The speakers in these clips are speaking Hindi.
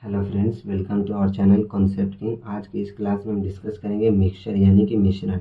Hello friends, welcome to our channel concept king. आज की इस क्लास में हम डिस्कस करेंगे मिक्सचर यानी कि मिश्रण।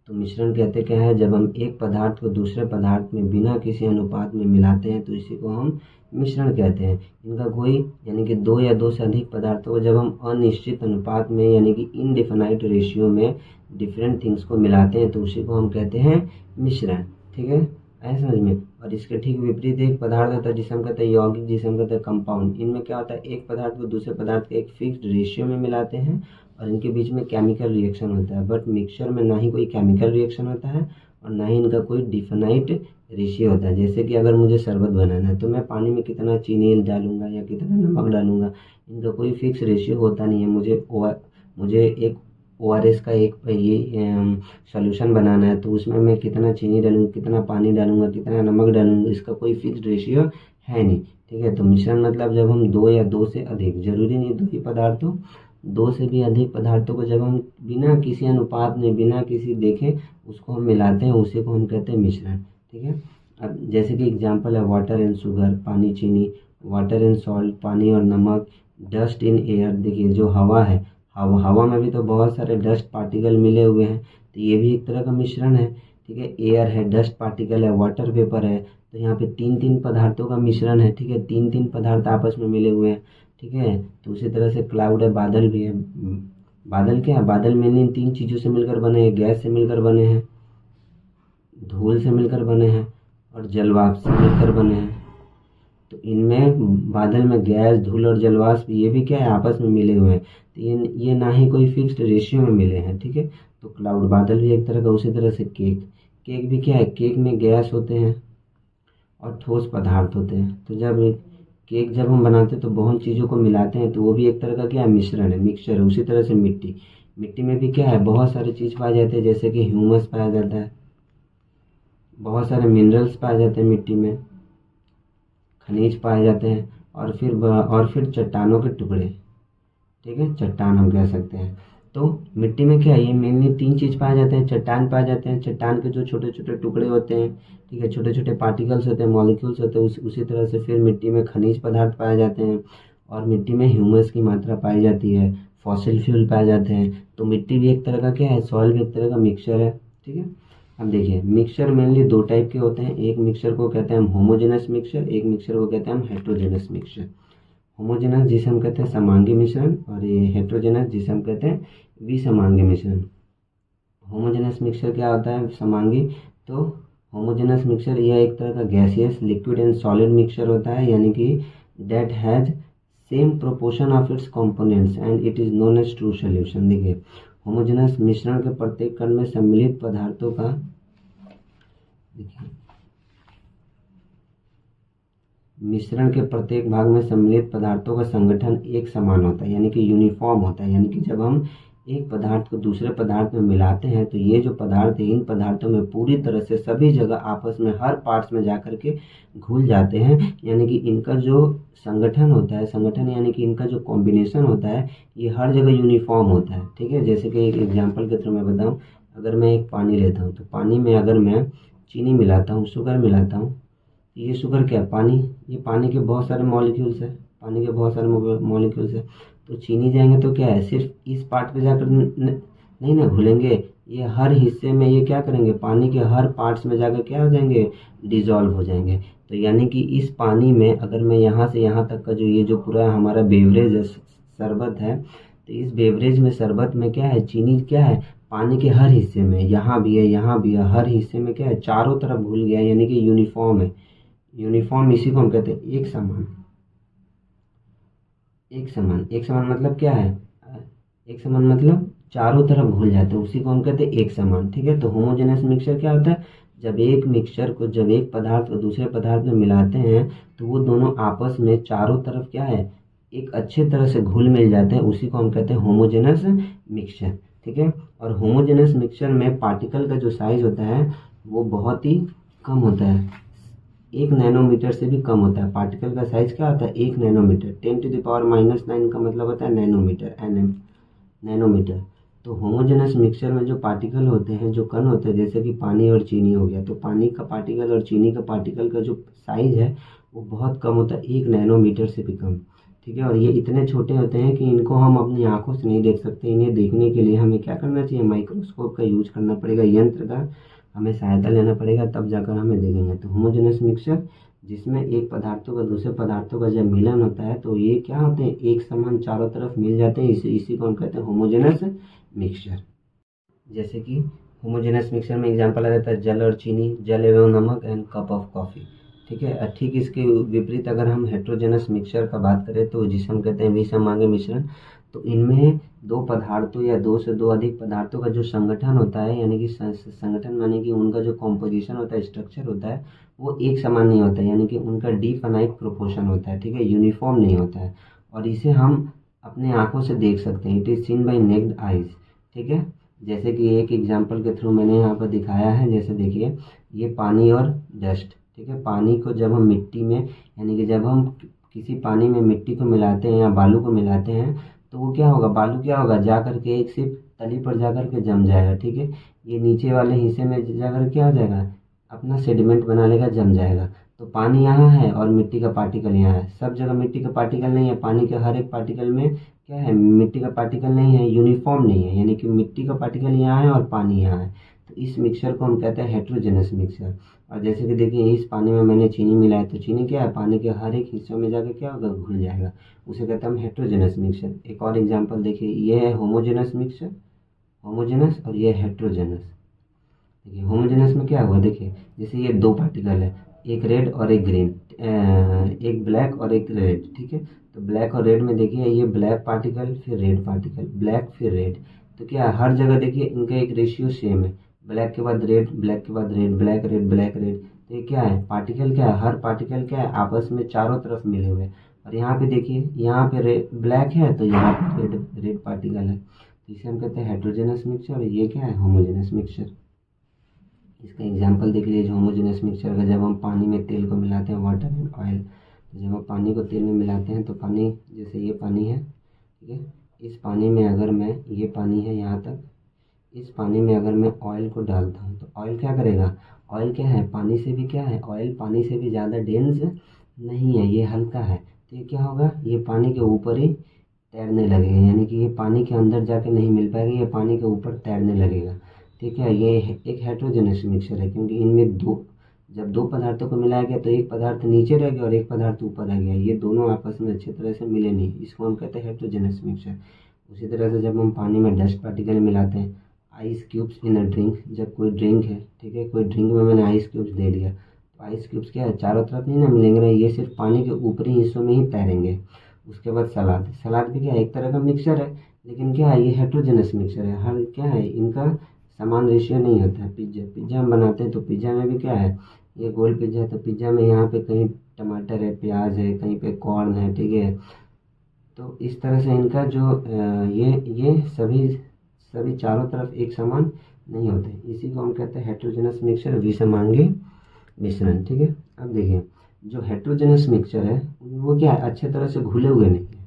तो मिश्रण कहते क्या है, जब हम एक पदार्थ को दूसरे पदार्थ में बिना किसी अनुपात में मिलाते हैं तो इसी को हम मिश्रण कहते हैं। इनका कोई यानी कि दो या दो से अधिक पदार्थों को जब हम अनिश्चित अनुपात में यानी कि इनडिफिनाइट रेशियो में डिफरेंट थिंग्स को मिलाते हैं तो उसी को हम कहते हैं मिश्रण। ठीक है, ऐसे समझ में। और इसके ठीक विपरीत एक पदार्थ होता है जिसे हम कहते हैं यौगिक, जिसे हम कहते हैं कंपाउंड। इनमें क्या होता है, एक पदार्थ को दूसरे पदार्थ के एक फिक्स्ड रेशियो में मिलाते हैं और इनके बीच में केमिकल रिएक्शन होता है। बट मिक्सचर में ना ही कोई केमिकल रिएक्शन होता है और ना ही इनका कोई डिफिनाइट रेशियो होता है। जैसे कि अगर मुझे शरबत बनाना है तो मैं पानी में कितना चीनी डालूंगा या कितना नमक डालूंगा, इनका कोई फिक्स रेशियो होता नहीं है। मुझे एक ORS का एक ये सॉल्यूशन बनाना है तो उसमें मैं कितना चीनी डालूंगा, कितना पानी डालूंगा, कितना नमक डालूंगा, इसका कोई फिक्स्ड रेशियो है नहीं। ठीक है, तो मिश्रण मतलब जब हम दो या दो से अधिक, जरूरी नहीं दो ही पदार्थों, दो से भी अधिक पदार्थों को जब हम बिना किसी अनुपात में, बिना किसी देखे उसको हम मिलाते हैं, उसी को हम कहते हैं मिश्रण। ठीक है, अब जैसे कि एग्जांपल है वाटर एंड शुगर, पानी चीनी, वाटर एंड सॉल्ट, पानी और नमक, डस्ट इन एयर। देखिए जो हवा है, हवा में भी तो बहुत सारे डस्ट पार्टिकल मिले हुए हैं, तो ये भी एक तरह का मिश्रण है। ठीक है, एयर है, डस्ट पार्टिकल है, वाटर वेपर है, तो यहाँ पे तीन तीन पदार्थों का मिश्रण है। ठीक है, तीन तीन पदार्थ आपस में मिले हुए हैं। ठीक है, तो उसी तरह से क्लाउड है, बादल भी है। बादल क्या है, बादल मेनली इन तीन चीज़ों से मिलकर बने हैं, गैस से मिलकर बने हैं, धूल से मिलकर बने हैं और जलवाष्प से मिलकर बने हैं। तो इनमें बादल में गैस, धूल और जलवाष्प ये भी क्या है, आपस में मिले हुए हैं। तो ये ना ही कोई फिक्स्ड रेशियो में मिले हैं। ठीक है, तो क्लाउड, बादल भी एक तरह का। उसी तरह से केक भी क्या है, केक में गैस होते हैं और ठोस पदार्थ होते हैं। तो जब हम बनाते हैं तो बहुत चीज़ों को मिलाते हैं, तो वो भी एक तरह का क्या है, मिश्रण है, मिक्सचर है। उसी तरह से मिट्टी में भी क्या है, बहुत सारी चीज़ पाई जाती है, जैसे कि ह्यूमस पाया जाता है, बहुत सारे मिनरल्स पाए जाते हैं मिट्टी में, खनिज पाए जाते हैं और फिर चट्टानों के टुकड़े। ठीक है, चट्टान हम कह सकते हैं। तो मिट्टी में क्या है, ये मेनली तीन चीज़ पाए जाते हैं। चट्टान पाए जाते हैं, चट्टान के जो छोटे छोटे टुकड़े होते हैं, ठीक है, छोटे छोटे पार्टिकल्स होते हैं, मॉलिक्यूल्स होते हैं। उसी तरह से फिर मिट्टी में खनिज पदार्थ पाए जाते हैं और मिट्टी में ह्यूमस की मात्रा पाई जाती है, फॉसिल फ्यूल पाए जाते हैं। तो मिट्टी भी एक तरह का क्या है, सॉइल भी एक तरह का मिक्सचर है। ठीक है, अब देखिए मिक्सचर मेनली दो टाइप के होते हैं। एक मिक्सचर को कहते हैं हम होमोजेनस मिक्सचर, एक मिक्सचर को कहते हैं हम हेट्रोजेनस मिक्सचर। होमोजेनस जिसे हम कहते हैं समांगी मिश्रण और ये हेट्रोजेनस जिसे हम कहते हैं विसमांगी मिश्रण। होमोजेनस मिक्सचर क्या होता है, समांगी। तो होमोजेनस मिक्सचर यह एक तरह का gaseous, liquid and solid mixture होता है, यानी कि that has same proportion of its components and it is known as true solution. देखिए होमोजेनस मिश्रण के प्रत्येक कण में सम्मिलित पदार्थों का, देखिए मिश्रण के प्रत्येक भाग में सम्मिलित पदार्थों का संगठन एक समान होता है, यानी कि यूनिफॉर्म होता है। यानी कि जब हम एक पदार्थ को दूसरे पदार्थ में मिलाते हैं तो ये जो पदार्थ है, इन पदार्थों में पूरी तरह से सभी जगह आपस में हर पार्ट्स में जाकर के घुल जाते हैं। यानी कि इनका जो संगठन होता है, संगठन यानी कि इनका जो कॉम्बिनेशन होता है, ये हर जगह यूनिफॉर्म होता है। ठीक है, जैसे कि एक एग्जाम्पल के थ्रू मैं बताऊँ, अगर मैं एक पानी लेता हूँ तो पानी में अगर मैं चीनी मिलाता हूँ, शुगर मिलाता हूँ, ये शुगर क्या है, पानी, ये पानी के बहुत सारे मॉलिक्यूल्स है, पानी के बहुत सारे मॉलिक्यूल्स है। तो चीनी जाएंगे तो क्या है, सिर्फ इस पार्ट पे जाकर नहीं ना घुलेंगे, ये हर हिस्से में ये क्या करेंगे, पानी के हर पार्ट्स में जाकर क्या हो जाएंगे, डिजॉल्व हो जाएंगे। तो यानी कि इस पानी में अगर मैं यहाँ से यहाँ तक का जो ये जो पूरा हमारा बेवरेज है, शरबत है, तो इस बेवरेज में, शरबत में क्या है, चीनी क्या है, पानी के हर हिस्से में, यहाँ भी है, यहाँ भी है, हर हिस्से में क्या है, चारों तरफ घुल गया, यानी कि यूनिफॉर्म है। यूनिफॉर्म इसी को हम कहते हैं एक समान। एक समान मतलब क्या है, एक समान मतलब चारों तरफ घुल जाते हैं, उसी को हम कहते हैं एक समान। ठीक है, तो होमोजेनस मिक्सचर क्या होता है, जब एक पदार्थ को दूसरे पदार्थ में मिलाते हैं तो वो दोनों आपस में चारों तरफ क्या है, एक अच्छे तरह से घुल मिल जाते हैं, उसी को हम कहते हैं होमोजेनस मिक्सचर। ठीक है, और होमोजेनस मिक्सचर में पार्टिकल का जो साइज होता है वो बहुत ही कम होता है, 1 नैनोमीटर से भी कम होता है। पार्टिकल का साइज क्या होता है, 1 नैनोमीटर, 10⁻⁹ का मतलब होता है नैनोमीटर, नैनोमीटर। तो होमोजेनस मिक्सचर में जो पार्टिकल होते हैं, जो कण होते हैं, जैसे कि पानी और चीनी हो गया, तो पानी का पार्टिकल और चीनी का पार्टिकल का जो साइज है वो बहुत कम होता है, 1 नैनोमीटर से भी कम। ठीक है। और ये इतने छोटे होते हैं कि इनको हम अपनी आंखों से नहीं देख सकते। इन्हें देखने के लिए हमें क्या करना चाहिए, माइक्रोस्कोप का यूज करना पड़ेगा, यंत्र का हमें सहायता लेना पड़ेगा, तब जाकर हमें देखेंगे। तो होमोजेनस मिक्सचर जिसमें एक पदार्थों का दूसरे पदार्थों का जब मिलन होता है तो ये क्या होते हैं, एक समान चारों तरफ मिल जाते हैं, इसी को हम कहते हैं होमोजेनस मिक्सचर। जैसे कि होमोजेनस मिक्सचर में एग्जांपल आ जाता है जल और चीनी, जल एवं नमक एंड कप ऑफ कॉफ़ी। ठीक है। ठीक इसके विपरीत अगर हम हेट्रोजेनस मिक्सचर का बात करें तो जिसे हम कहते हैं विषमांगी मिश्रण, तो इनमें दो पदार्थों या दो से दो अधिक पदार्थों का जो संगठन होता है, यानी कि संगठन माने कि उनका जो कॉम्पोजिशन होता है, स्ट्रक्चर होता है, वो एक समान नहीं होता है, यानी कि उनका डिफाइनाइट प्रोपोर्शन होता है। ठीक है, यूनिफॉर्म नहीं होता है, और इसे हम अपने आंखों से देख सकते हैं। It is seen by naked eyes. ठीक है। जैसे कि एक एग्जांपल के थ्रू मैंने यहाँ पर दिखाया है, जैसे देखिए ये पानी और डस्ट। ठीक है। पानी को जब हम मिट्टी में, यानी कि जब हम किसी पानी में मिट्टी को मिलाते हैं या बालू को मिलाते हैं तो वो क्या होगा, बालू क्या होगा, जा कर के एक सिर्फ तली पर जा कर के जम जाएगा। ठीक है। ये नीचे वाले हिस्से में जा कर क्या हो जाएगा, अपना सेडिमेंट बना लेगा, जम जाएगा। तो पानी यहाँ है और मिट्टी का पार्टिकल यहाँ है। सब जगह मिट्टी का पार्टिकल नहीं है, पानी के हर एक पार्टिकल में क्या है, मिट्टी का पार्टिकल नहीं है, यूनिफॉर्म नहीं है, यानी कि मिट्टी का पार्टिकल यहाँ है और पानी यहाँ है। तो इस मिक्सचर को हम कहते हैं हेट्रोजेनस मिक्सचर। और जैसे कि देखिए इस पानी में मैंने चीनी मिलाया, तो चीनी क्या है, पानी के हर एक हिस्सों में जाकर क्या होगा, घुल जाएगा। उसे कहते हैं हम हेट्रोजेनस मिक्सचर। एक और एग्जाम्पल देखिए, ये है होमोजेनस मिक्सचर, होमोजेनस, और ये हेट्रोजेनस। देखिए होमोजेनस में क्या हुआ, देखिए जैसे ये दो पार्टिकल है, एक रेड और एक ग्रीन, एक ब्लैक और एक रेड। ठीक है। तो ब्लैक और रेड में देखिए ये ब्लैक पार्टिकल फिर रेड पार्टिकल, ब्लैक फिर रेड। तो क्या है, हर जगह देखिए इनका एक रेशियो सेम है, ब्लैक के बाद रेड, ब्लैक के बाद red, black red, black red. तो ये क्या है, पार्टिकल क्या है, हर पार्टिकल क्या है, आपस में चारों तरफ मिले हुए। और यहाँ पे देखिए, यहाँ पे ब्लैक है तो यहाँ पे रेड रेड पार्टिकल है। तो इसे हम कहते हैं हेट्रोजेनस मिक्सचर, और ये क्या है, होमोजेनस मिक्सचर। इसका एग्जांपल देख लीजिए होमोजेनस मिक्सचर का, जब हम पानी में तेल को मिलाते हैं, वाटर एंड ऑयल। तो जब हम पानी को तेल में मिलाते हैं तो पानी, जैसे ये पानी है, ठीक है, इस पानी में अगर मैं, ये पानी है यहाँ तक, इस पानी में अगर मैं ऑयल को डालता हूँ तो ऑयल क्या करेगा, ऑयल क्या है, पानी से भी क्या है, ऑयल पानी से भी ज़्यादा डेंस नहीं है, ये हल्का है। तो ये क्या होगा, ये पानी के ऊपर ही तैरने लगेगा, यानी कि ये पानी के अंदर जाके नहीं मिल पाएगा, ये पानी के ऊपर तैरने लगेगा। ठीक है। ये एक हेट्रोजेनस मिक्सचर है, क्योंकि इनमें जब दो पदार्थों को मिलाया गया तो एक पदार्थ नीचे रह गया और एक पदार्थ ऊपर रह गया, ये दोनों आपस में अच्छी तरह से मिले नहीं, इसको हम कहते हैं हेट्रोजेनस मिक्सचर। उसी तरह से जब हम पानी में डस्ट पार्टिकल मिलाते हैं, ice cubes in a drink, जब कोई ड्रिंक है, ठीक है, कोई ड्रिंक में मैंने आइस क्यूब्स दे दिया, तो आइस क्यूब्स क्या है, चारों तरफ नहीं ना मिलेंगे, ये सिर्फ पानी के ऊपरी हिस्सों में ही तैरेंगे। उसके बाद सलाद, सलाद भी क्या है, एक तरह का मिक्सचर है, लेकिन क्या है, ये हेट्रोजेनस मिक्सचर है, हर क्या है, इनका समान रेशियो नहीं होता है। पिज्ज़ा हम बनाते हैं तो पिज्ज़ा में भी क्या है, ये गोल पिज्ज़ा है तो पिज्ज़ा में यहाँ पे कहीं टमाटर है, प्याज है, कहीं पे कॉर्न है। ठीक है। तो इस तरह से इनका जो ये सभी सभी चारों तरफ एक समान नहीं होते, इसी को हम कहते हैं हेट्रोजेनस मिक्सचर, विषमांगी मिश्रण। ठीक है। अब देखिए जो हेट्रोजेनस मिक्सचर है वो क्या है, अच्छे तरह से घुले हुए नहीं है।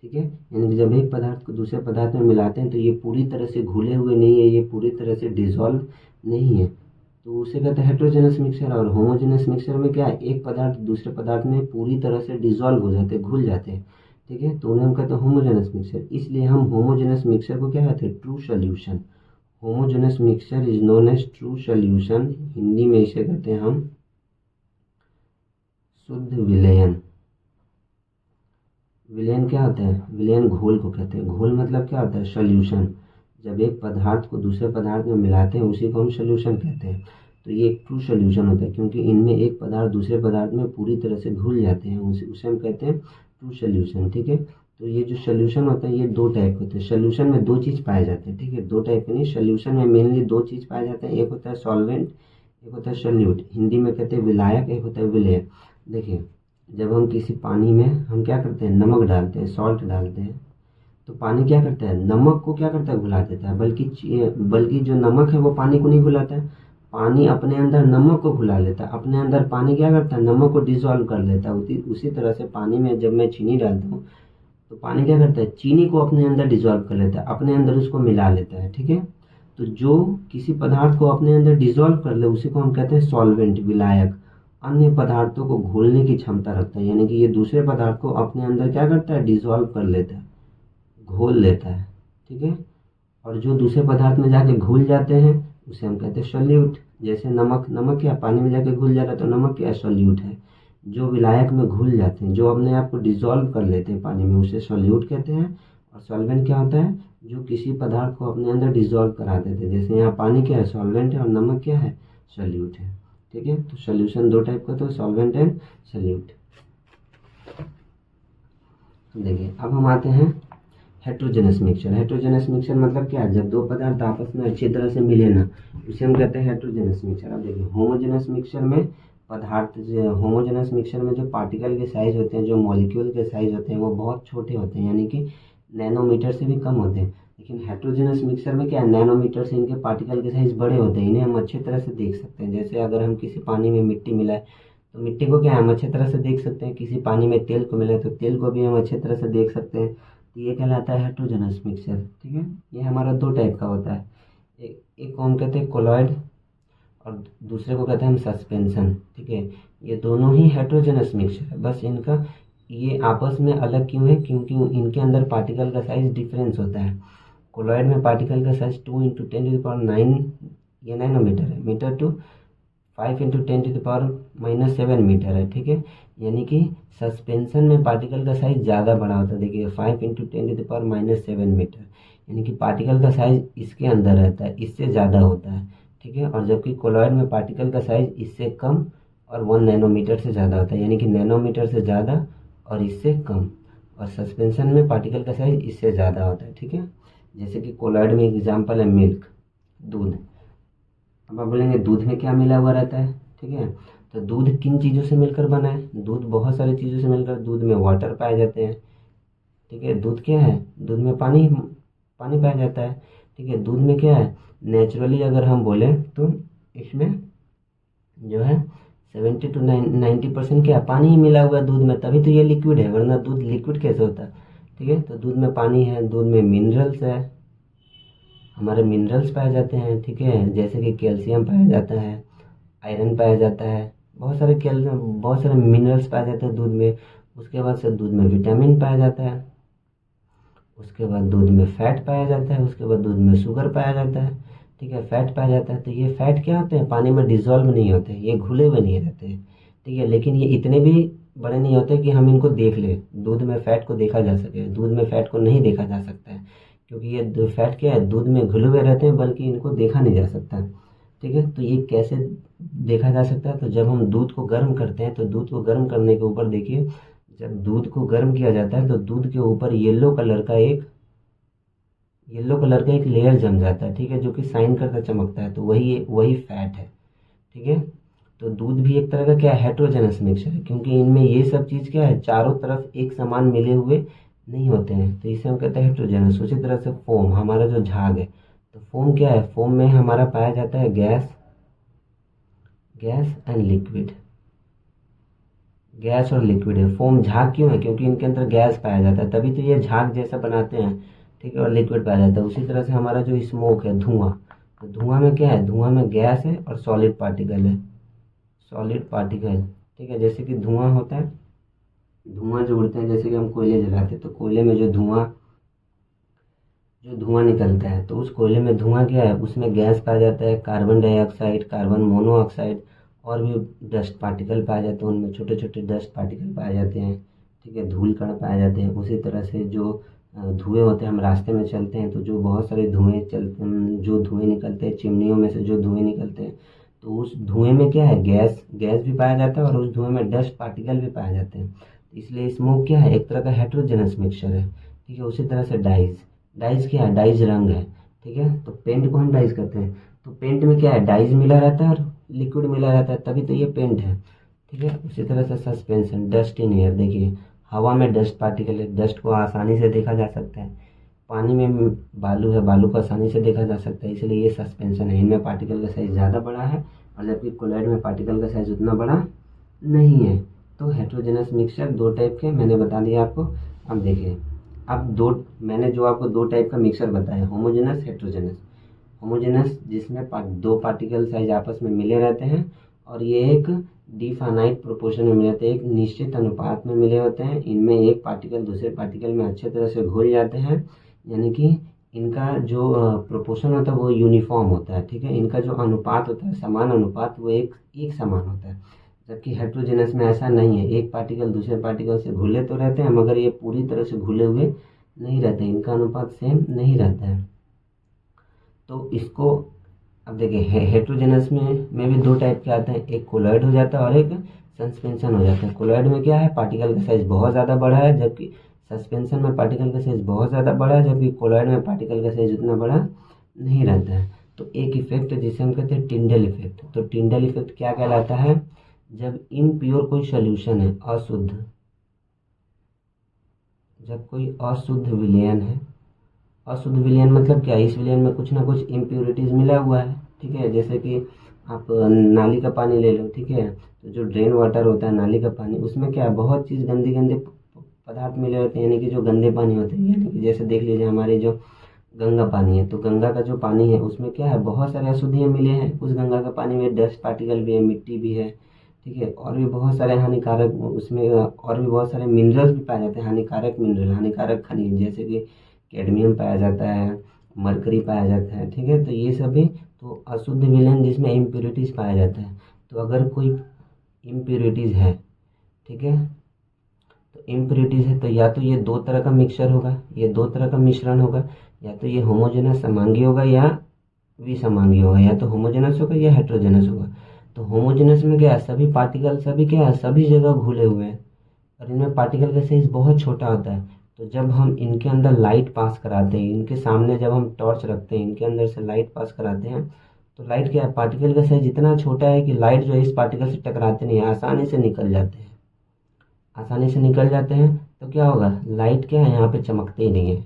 ठीक है। यानी कि जब एक पदार्थ को दूसरे पदार्थ में मिलाते हैं तो ये पूरी तरह से घुले हुए नहीं है, ये पूरी तरह से डिसॉल्व नहीं है, तो उसे कहते हैं हेट्रोजेनस मिक्सचर। और होमोजेनस मिक्सचर में क्या है, एक पदार्थ दूसरे पदार्थ में पूरी तरह से डिसॉल्व हो जाते हैं, घुल जाते हैं। ठीक है। तो उन्हें हम कहते हैं होमोजेनस मिक्सचर। इसलिए हम होमोजेनस मिक्सचर को क्या कहते हैं, true solution. Homogeneous mixture is known as true solution, Hindi में इसे कहते हैं हम शुद्ध विलयन। विलयन क्या होता है, विलयन घोल को कहते हैं। घोल मतलब क्या होता है, सोल्यूशन। जब एक पदार्थ को दूसरे पदार्थ में मिलाते हैं उसी को हम सोल्यूशन कहते हैं। तो ये एक ट्रू सोल्यूशन होता है, क्योंकि इनमें एक पदार्थ दूसरे पदार्थ में पूरी तरह से घुल जाते हैं, उसे हम कहते हैं ट्रू सोल्यूशन। ठीक है। तो ये जो सोल्यूशन होता है ये दो टाइप के होते हैं। सोल्यूशन में दो चीज़ पाए जाते हैं। ठीक है। दो टाइप के नहीं, सोल्यूशन में मेनली दो चीज़ पाए जाते हैं, एक होता है सॉल्वेंट, एक होता है सोल्यूट। हिंदी में कहते हैं विलायक, एक होता है विलय। देखिए जब हम किसी पानी में हम क्या करते हैं, नमक डालते हैं, सॉल्ट डालते हैं, तो पानी क्या करता है, नमक को क्या करता है, घुला देता है। बल्कि जो नमक है वो पानी को नहीं घुलाता है, पानी अपने अंदर नमक को घुला लेता है। अपने अंदर पानी क्या करता है, नमक को डिसॉल्व कर लेता है। उसी तरह से पानी में जब मैं चीनी डालता हूँ तो पानी क्या करता है, चीनी को अपने अंदर डिसॉल्व कर लेता है, अपने अंदर उसको मिला लेता है। ठीक है। तो जो किसी पदार्थ को अपने अंदर डिसॉल्व कर ले उसी को हम कहते हैं सॉल्वेंट, विलायक। अन्य पदार्थों को घोलने की क्षमता रखता है, यानी कि ये दूसरे पदार्थ को अपने अंदर क्या करता है, डिसॉल्व कर लेता है, घोल लेता है। ठीक है, और जो दूसरे पदार्थ में जाके घुल जाते हैं उसे हम कहते हैं सॉल्यूट। जैसे नमक, नमक क्या पानी में जाके घुल जा रहा है तो नमक क्या सॉल्यूट है। जो विलायक में घुल जाते हैं, जो अपने आप को डिसॉल्व कर लेते हैं पानी में, उसे सॉल्यूट कहते हैं। और सॉल्वेंट क्या होता है, जो किसी पदार्थ को अपने अंदर डिसॉल्व करा देते हैं। जैसे यहाँ पानी क्या है, सॉल्वेंट है, और नमक क्या है, सॉल्यूट है। ठीक है, तो सॉल्यूशन दो टाइप का, तो सॉल्वेंट एंड सॉल्यूट। देखिए अब हम आते हैं हेट्रोजेनस मिक्सचर। हेट्रोजेनस मिक्सचर मतलब क्या है, जब दो पदार्थ आपस में अच्छी तरह से मिले ना, उसे हम कहते हैं हेट्रोजेनस मिक्सचर। अब देखिए होमोजेनस मिक्सचर में होमोजेनस मिक्सचर में जो पार्टिकल के साइज होते हैं, जो मॉलिक्यूल के साइज होते हैं, वो बहुत छोटे होते हैं, यानी कि नैनोमीटर से भी कम होते हैं। लेकिन हेट्रोजेनस मिक्सचर में क्या है, नैनोमीटर से इनके पार्टिकल के साइज बड़े होते हैं, इन्हें हम अच्छी तरह से देख सकते हैं। जैसे अगर हम किसी पानी में मिट्टी मिलाए तो मिट्टी को क्या है, हम अच्छी तरह से देख सकते हैं। किसी पानी में तेल को मिलाए तो तेल को भी हम अच्छी तरह से देख सकते हैं। तो ये कहलाता है हेट्रोजेनस मिक्सचर। ठीक है, ये हमारा दो टाइप का होता है, एक को हम कहते हैं कोलॉइड और दूसरे को कहते हैं हम सस्पेंशन। ठीक है, ये दोनों ही हेट्रोजेनस मिक्सचर है, बस इनका ये आपस में अलग क्यों है, क्योंकि इनके अंदर पार्टिकल का साइज डिफरेंस होता है। कोलॉइड में पार्टिकल का साइज 2 × 10⁻⁹ ये नैनोमीटर है, मीटर टू 5 × 10⁻⁻⁷ मीटर है। ठीक है, यानी कि सस्पेंशन में पार्टिकल का साइज ज़्यादा बड़ा होता है। देखिए 5 × 10⁻⁷ मीटर, यानी कि पार्टिकल का साइज इसके अंदर रहता है, इससे ज़्यादा होता है। ठीक है, और जबकि कोलॉइड में पार्टिकल का साइज इससे कम और 1 नैनोमीटर से ज़्यादा होता है, यानी कि नैनोमीटर से ज़्यादा और इससे कम। और सस्पेंशन में पार्टिकल का साइज इससे ज़्यादा होता है। ठीक है, जैसे कि कोलॉइड में एग्जाम्पल है मिल्क, दूध। अब आप बोलेंगे दूध में क्या मिला हुआ रहता है। ठीक है, तो दूध किन चीज़ों से मिलकर बना है, दूध बहुत सारी चीज़ों से मिलकर, दूध में वाटर पाए जाते हैं। ठीक है, दूध क्या है, दूध में पानी पानी पाया जाता है। ठीक है, दूध में क्या है, नेचुरली अगर हम बोले तो इसमें जो है 70 to 90% क्या है, पानी ही मिला हुआ है दूध में, तभी तो ये लिक्विड है, वरना दूध लिक्विड कैसे होता। ठीक है, तो दूध में पानी है, दूध में मिनरल्स है, हमारे मिनरल्स पाए जाते हैं। ठीक है, जैसे कि कैल्शियम पाया जाता है, आयरन पाया जाता है, बहुत सारे मिनरल्स पाए जाते हैं दूध में। उसके बाद से दूध में विटामिन पाया जाता है, उसके बाद दूध में फैट पाया जाता है, उसके बाद दूध में शुगर पाया जाता है। ठीक है, फैट पाया जाता है, तो ये फैट क्या होते हैं, पानी में डिजॉल्व नहीं होते, ये घुले हुए नहीं रहते हैं। ठीक है, लेकिन ये इतने भी बड़े नहीं होते कि हम इनको देख ले, दूध में फैट को देखा जा सके। दूध में फैट को नहीं देखा जा सकता है, क्योंकि ये फैट क्या है, दूध में घुले हुए रहते हैं, बल्कि इनको देखा नहीं जा सकता। ठीक है, तो ये कैसे देखा जा सकता है, तो जब हम दूध को गर्म करते हैं, तो दूध को गर्म करने के ऊपर देखिए, जब दूध को गर्म किया जाता है तो दूध के ऊपर येलो कलर का एक लेयर जम जाता है। ठीक है, जो कि साइन करता चमकता है, तो वही वही फैट है। ठीक है, तो दूध भी एक तरह का क्या है, हेट्रोजेनस मिक्सचर है, क्योंकि इनमें ये सब चीज़ क्या है, चारों तरफ एक समान मिले हुए नहीं होते हैं, तो इसे हम कहते हैं हेट्रोजेनस। उसी तरह से फोम, हमारा जो झाग है, तो फोम क्या है, फोम में हमारा पाया जाता है गैस एंड लिक्विड। गैस और लिक्विड है, फोम झाग क्यों है, क्योंकि इनके अंदर गैस पाया जाता है, तभी तो ये झाग जैसा बनाते हैं। ठीक है, और लिक्विड पाया जाता है। उसी तरह से हमारा जो स्मोक है, धुआं, तो धुआं में क्या है, धुआं में गैस है और सॉलिड पार्टिकल है, सॉलिड पार्टिकल। ठीक है, जैसे कि धुआं होता है, धुआं जो उड़ते हैं, जैसे कि हम कोयले जलाते हैं, तो कोयले में जो धुआं निकलता है, तो उस कोयले में धुआं क्या है, उसमें गैस पाया जाता है, कार्बन डाइऑक्साइड, कार्बन मोनोऑक्साइड, और भी डस्ट पार्टिकल पाए जाते हैं, उनमें छोटे छोटे डस्ट पार्टिकल पाए जाते हैं। ठीक है, धूल कण पाए जाते हैं। उसी तरह से जो धुएं होते हैं, हम रास्ते में चलते हैं तो जो बहुत सारे जो धुएं निकलते हैं, चिमनियों में से जो धुएं निकलते हैं, तो उस धुएं में क्या है, गैस भी पाया जाता है, और उस धुएं में डस्ट पार्टिकल भी पाए जाते हैं। इसलिए स्मोक क्या है, एक तरह का हेट्रोजेनस मिक्सचर है। ठीक है, उसी तरह से डाइज क्या है, डाइज रंग है। ठीक है, तो पेंट को हम डाइज करते हैं, तो पेंट में क्या है, डाइज मिला रहता है और लिक्विड मिला रहता है, तभी तो ये पेंट है। ठीक है, उसी तरह से सस्पेंशन, डस्ट इन एयर, देखिए हवा में डस्ट पार्टिकल है, डस्ट को आसानी से देखा जा सकता है। पानी में बालू है, बालू को आसानी से देखा जा सकता है, इसलिए ये सस्पेंशन है। इनमें पार्टिकल का साइज ज़्यादा बड़ा है, और जबकि कोलॉइड में पार्टिकल का साइज उतना बड़ा नहीं है। तो हेट्रोजेनस मिक्सचर दो टाइप के मैंने बता दिया आपको। अब देखिए, अब मैंने जो आपको दो टाइप का मिक्सचर बताया, होमोजेनस, हेट्रोजेनस। होमोजेनस जिसमें दो पार्टिकल साइज आपस में मिले रहते हैं, और ये एक डिफाइनाइट प्रोपोर्शन में मिले होते हैं, एक निश्चित अनुपात में मिले होते हैं। इनमें एक पार्टिकल दूसरे पार्टिकल में अच्छे तरह से घुल जाते हैं, यानी कि इनका जो प्रोपोर्शन होता है वो यूनिफॉर्म होता है, ठीक है। इनका जो अनुपात होता है, समान अनुपात, वो एक समान होता है। जबकि हेट्रोजेनस में ऐसा नहीं है, एक पार्टिकल दूसरे पार्टिकल से घुले तो रहते हैं मगर ये पूरी तरह से घुले हुए नहीं रहते, इनका अनुपात सेम नहीं रहता है। तो इसको अब देखिए, हेट्रोजेनस में भी दो टाइप के आते हैं, एक कोलॉइड हो जाता है और एक सस्पेंशन हो जाता है। कोलॉइड में क्या है, पार्टिकल का साइज बहुत ज़्यादा बड़ा है, जबकि सस्पेंशन में पार्टिकल का साइज बहुत ज़्यादा बड़ा है, जबकि कोलॉइड में पार्टिकल का साइज उतना बड़ा नहीं रहता है। तो एक इफेक्ट जिसे हम कहते हैं टिंडल इफेक्ट। तो टिंडल इफेक्ट क्या कहलाता है, जब इम्प्योर कोई सोल्यूशन है, अशुद्ध, जब कोई अशुद्ध विलयन है, अशुद्ध विलयन मतलब क्या, इस विलयन में कुछ ना कुछ इम्प्योरिटीज मिला हुआ है, ठीक है। जैसे कि आप नाली का पानी ले लो, ठीक है, तो जो ड्रेन वाटर होता है, नाली का पानी, उसमें क्या है, बहुत चीज़ गंदे गंदे पदार्थ मिले होते हैं, यानी कि जो गंदे पानी होते हैं। यानी कि जैसे देख लीजिए हमारे जो गंगा पानी है, तो गंगा का जो पानी है उसमें क्या है, बहुत सारे अशुद्धियाँ मिले हैं। उस गंगा का पानी में डस्ट पार्टिकल भी है, मिट्टी भी है, ठीक है, और भी बहुत सारे हानिकारक उसमें और भी बहुत सारे मिनरल्स भी पाए जाते हैं, हानिकारक मिनरल, हानिकारक खनिज, जैसे कि कैडमियम पाया जाता है, मरकरी पाया जाता है, ठीक है। तो ये सभी तो अशुद्ध विलयन जिसमें इम्प्योरिटीज़ पाया जाता है। तो अगर कोई इम्प्योरिटीज़ है, ठीक है, तो इम्प्योरिटीज़ है, तो या तो ये दो तरह का मिक्सचर होगा, ये दो तरह का मिश्रण होगा, या तो ये होमोजेनस समांगी होगा या विसमांगी होगा, या तो होमोजेनस होगा या हेट्रोजेनस होगा। तो होमोजेनस में क्या है, सभी पार्टिकल सभी क्या है, सभी जगह घुले हुए हैं और इनमें पार्टिकल का साइज बहुत छोटा होता है। तो जब हम इनके अंदर लाइट पास कराते हैं, इनके सामने जब हम टॉर्च रखते हैं, इनके अंदर से लाइट पास कराते हैं, तो लाइट क्या है, पार्टिकल का साइज इतना छोटा है कि लाइट जो है इस पार्टिकल से टकराते नहीं है, आसानी से निकल जाते हैं, आसानी से निकल जाते हैं। तो क्या होगा, लाइट क्या है, यहाँ पे चमकते ही नहीं है,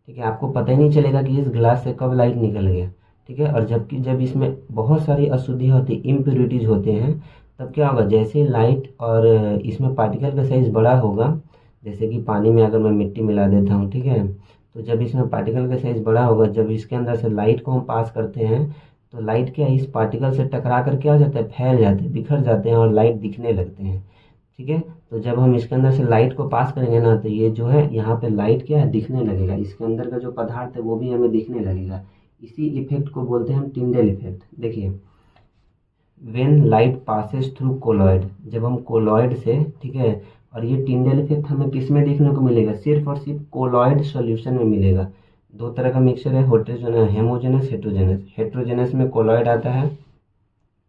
ठीक है, आपको पता ही नहीं चलेगा कि इस ग्लास से कब लाइट निकल गया, ठीक है। और जबकि जब इसमें बहुत सारी अशुद्धियाँ होती, इम्प्योरिटीज होते हैं, तब क्या होगा, जैसे लाइट और इसमें पार्टिकल का साइज बड़ा होगा, जैसे कि पानी में अगर मैं मिट्टी मिला देता हूँ, ठीक है, तो जब इसमें पार्टिकल का साइज बड़ा होगा, जब इसके अंदर से लाइट को हम पास करते हैं, तो लाइट क्या है, इस पार्टिकल से टकरा कर क्या हो जाता है, फैल जाते हैं, बिखर जाते हैं और लाइट दिखने लगते हैं, ठीक है। तो जब हम इसके अंदर से लाइट को पास करेंगे ना, तो ये जो है यहाँ पे लाइट क्या है, दिखने लगेगा, इसके अंदर का जो पदार्थ है वो भी हमें दिखने लगेगा। इसी इफेक्ट को बोलते हैं हम टिंडल इफेक्ट। देखिए, when light passes through colloid, जब हम कोलॉइड से, ठीक है, और ये टिंडल इफेक्ट हमें किस में देखने को मिलेगा, सिर्फ और सिर्फ कोलॉइड सॉल्यूशन में मिलेगा। दो तरह का मिक्सचर है, हेमोजेनस, हेट्रोजेनस। हेट्रोजेनस में कोलॉइड आता है,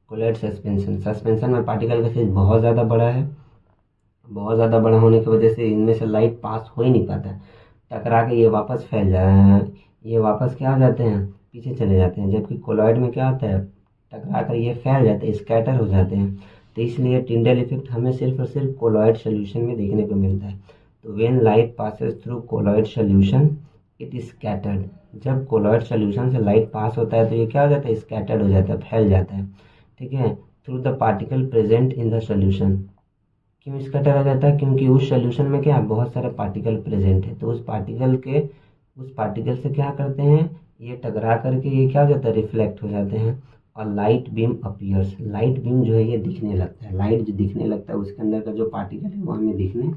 कोलॉइड सस्पेंशन, सस्पेंशन में पार्टिकल का साइज बहुत ज़्यादा बड़ा है, बहुत ज़्यादा बड़ा होने की वजह से इनमें से लाइट पास हो ही नहीं पाता है, टकरा के ये वापस फैल जा रहे हैं, ये वापस क्या हो जाते हैं, पीछे चले जाते हैं। जबकि कोलॉइड में क्या होता है, टकरा कर ये फैल जाते हैं, स्कैटर हो जाते हैं। तो इसलिए टिंडल इफेक्ट हमें सिर्फ और सिर्फ कोलॉइड सोल्यूशन में देखने को मिलता है। तो when light passes through colloid solution it is scattered, जब कोलॉइड सोल्यूशन से लाइट पास होता है तो ये क्या हो जाता है, स्कैटर्ड हो जाता है, फैल जाता है, ठीक है, through the particle present in the solution. क्यों स्कैटर हो जाता है, क्योंकि उस सोल्यूशन में क्या है, बहुत सारे पार्टिकल प्रेजेंट है, तो उस पार्टिकल से क्या करते हैं, ये टकरा करके ये क्या हो जाता है, रिफ्लेक्ट हो जाते हैं और light beam appears, light beam जो है ये दिखने लगता है, लाइट जो दिखने लगता है उसके अंदर का जो पार्टिकल है वो हमें दिखने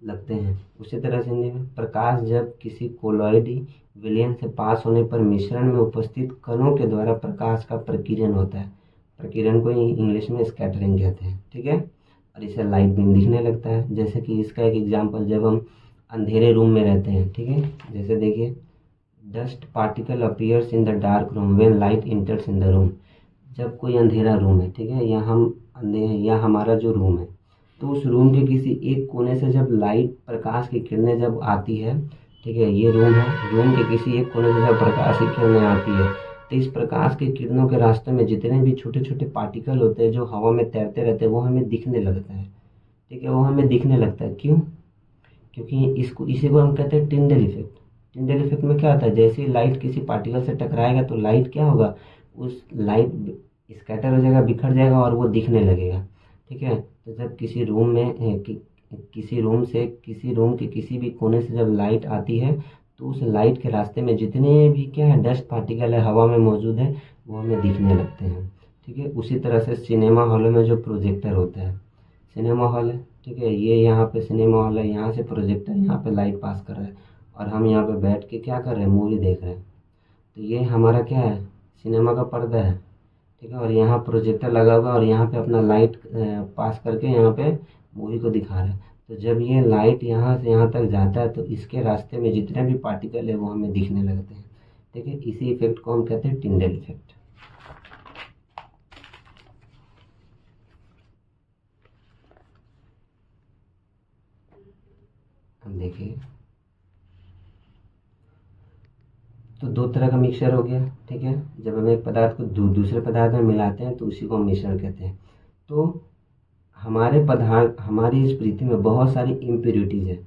लगते हैं। उसी तरह से हिंदी में, प्रकाश जब किसी कोलॉइडी विलयन से पास होने पर मिश्रण में उपस्थित कणों के द्वारा प्रकाश का प्रकीर्णन होता है, प्रकीर्णन को इंग्लिश में स्कैटरिंग कहते हैं, ठीक है, और इसे लाइट बीम दिखने लगता है। जैसे कि इसका एक एग्जांपल, जब हम अंधेरे रूम में रहते हैं, ठीक है, जैसे देखिए, dust particle appears in the dark room when light इंटर्स in the room. जब कोई अंधेरा रूम है, ठीक है, या हम अंधे हैं, या हमारा जो रूम है, तो उस रूम के किसी एक कोने से जब लाइट, प्रकाश की किरणें जब आती है, ठीक है, ये रूम है, रूम के किसी एक कोने से जब प्रकाश की किरणें आती है, तो इस प्रकाश की किरणों के रास्ते में जितने भी छोटे छोटे पार्टिकल होते हैं जो हवा में तैरते रहते हैं, वो हमें दिखने लगता है, ठीक है, वो हमें दिखने लगता है। क्यों, क्योंकि इसी को हम कहते हैं टिंडल इफेक्ट। टिंडल इफेक्ट में क्या होता है, जैसे ही लाइट किसी पार्टिकल से टकराएगा तो लाइट क्या होगा, उस लाइट स्कैटर हो जाएगा, बिखर जाएगा और वो दिखने लगेगा, ठीक है। तो जब किसी रूम में किसी रूम के किसी भी कोने से जब लाइट आती है, तो उस लाइट के रास्ते में जितने भी क्या है, डस्ट पार्टिकल है, हवा में मौजूद है, वो हमें दिखने लगते हैं, ठीक है। उसी तरह से सिनेमा हॉलों में जो प्रोजेक्टर होता है, सिनेमा हॉल है, ठीक है, ये यहाँ पे सिनेमा हॉल है, यहाँ से प्रोजेक्टर यहाँ पे लाइट पास कर रहा है और हम यहाँ पे बैठ के क्या कर रहे हैं, मूवी देख रहे हैं। तो ये हमारा क्या है, सिनेमा का पर्दा है, ठीक है। और यहाँ प्रोजेक्टर लगा हुआ है और यहाँ पे अपना लाइट पास करके यहाँ पे मूवी को दिखा रहा है। तो जब ये लाइट यहाँ से यहाँ तक जाता है तो इसके रास्ते में जितने भी पार्टिकल है वो हमें दिखने लगते हैं, ठीक है। इसी इफेक्ट को हम कहते हैं टिंडल इफेक्ट। अब देखिए, तो दो तरह का मिक्सचर हो गया, ठीक है। जब हम एक पदार्थ को दूसरे पदार्थ में मिलाते हैं तो उसी को हम मिश्रण कहते हैं। तो हमारे पदार्थ, हमारी इस पृथ्वी में बहुत सारी इम्प्योरिटीज़ है।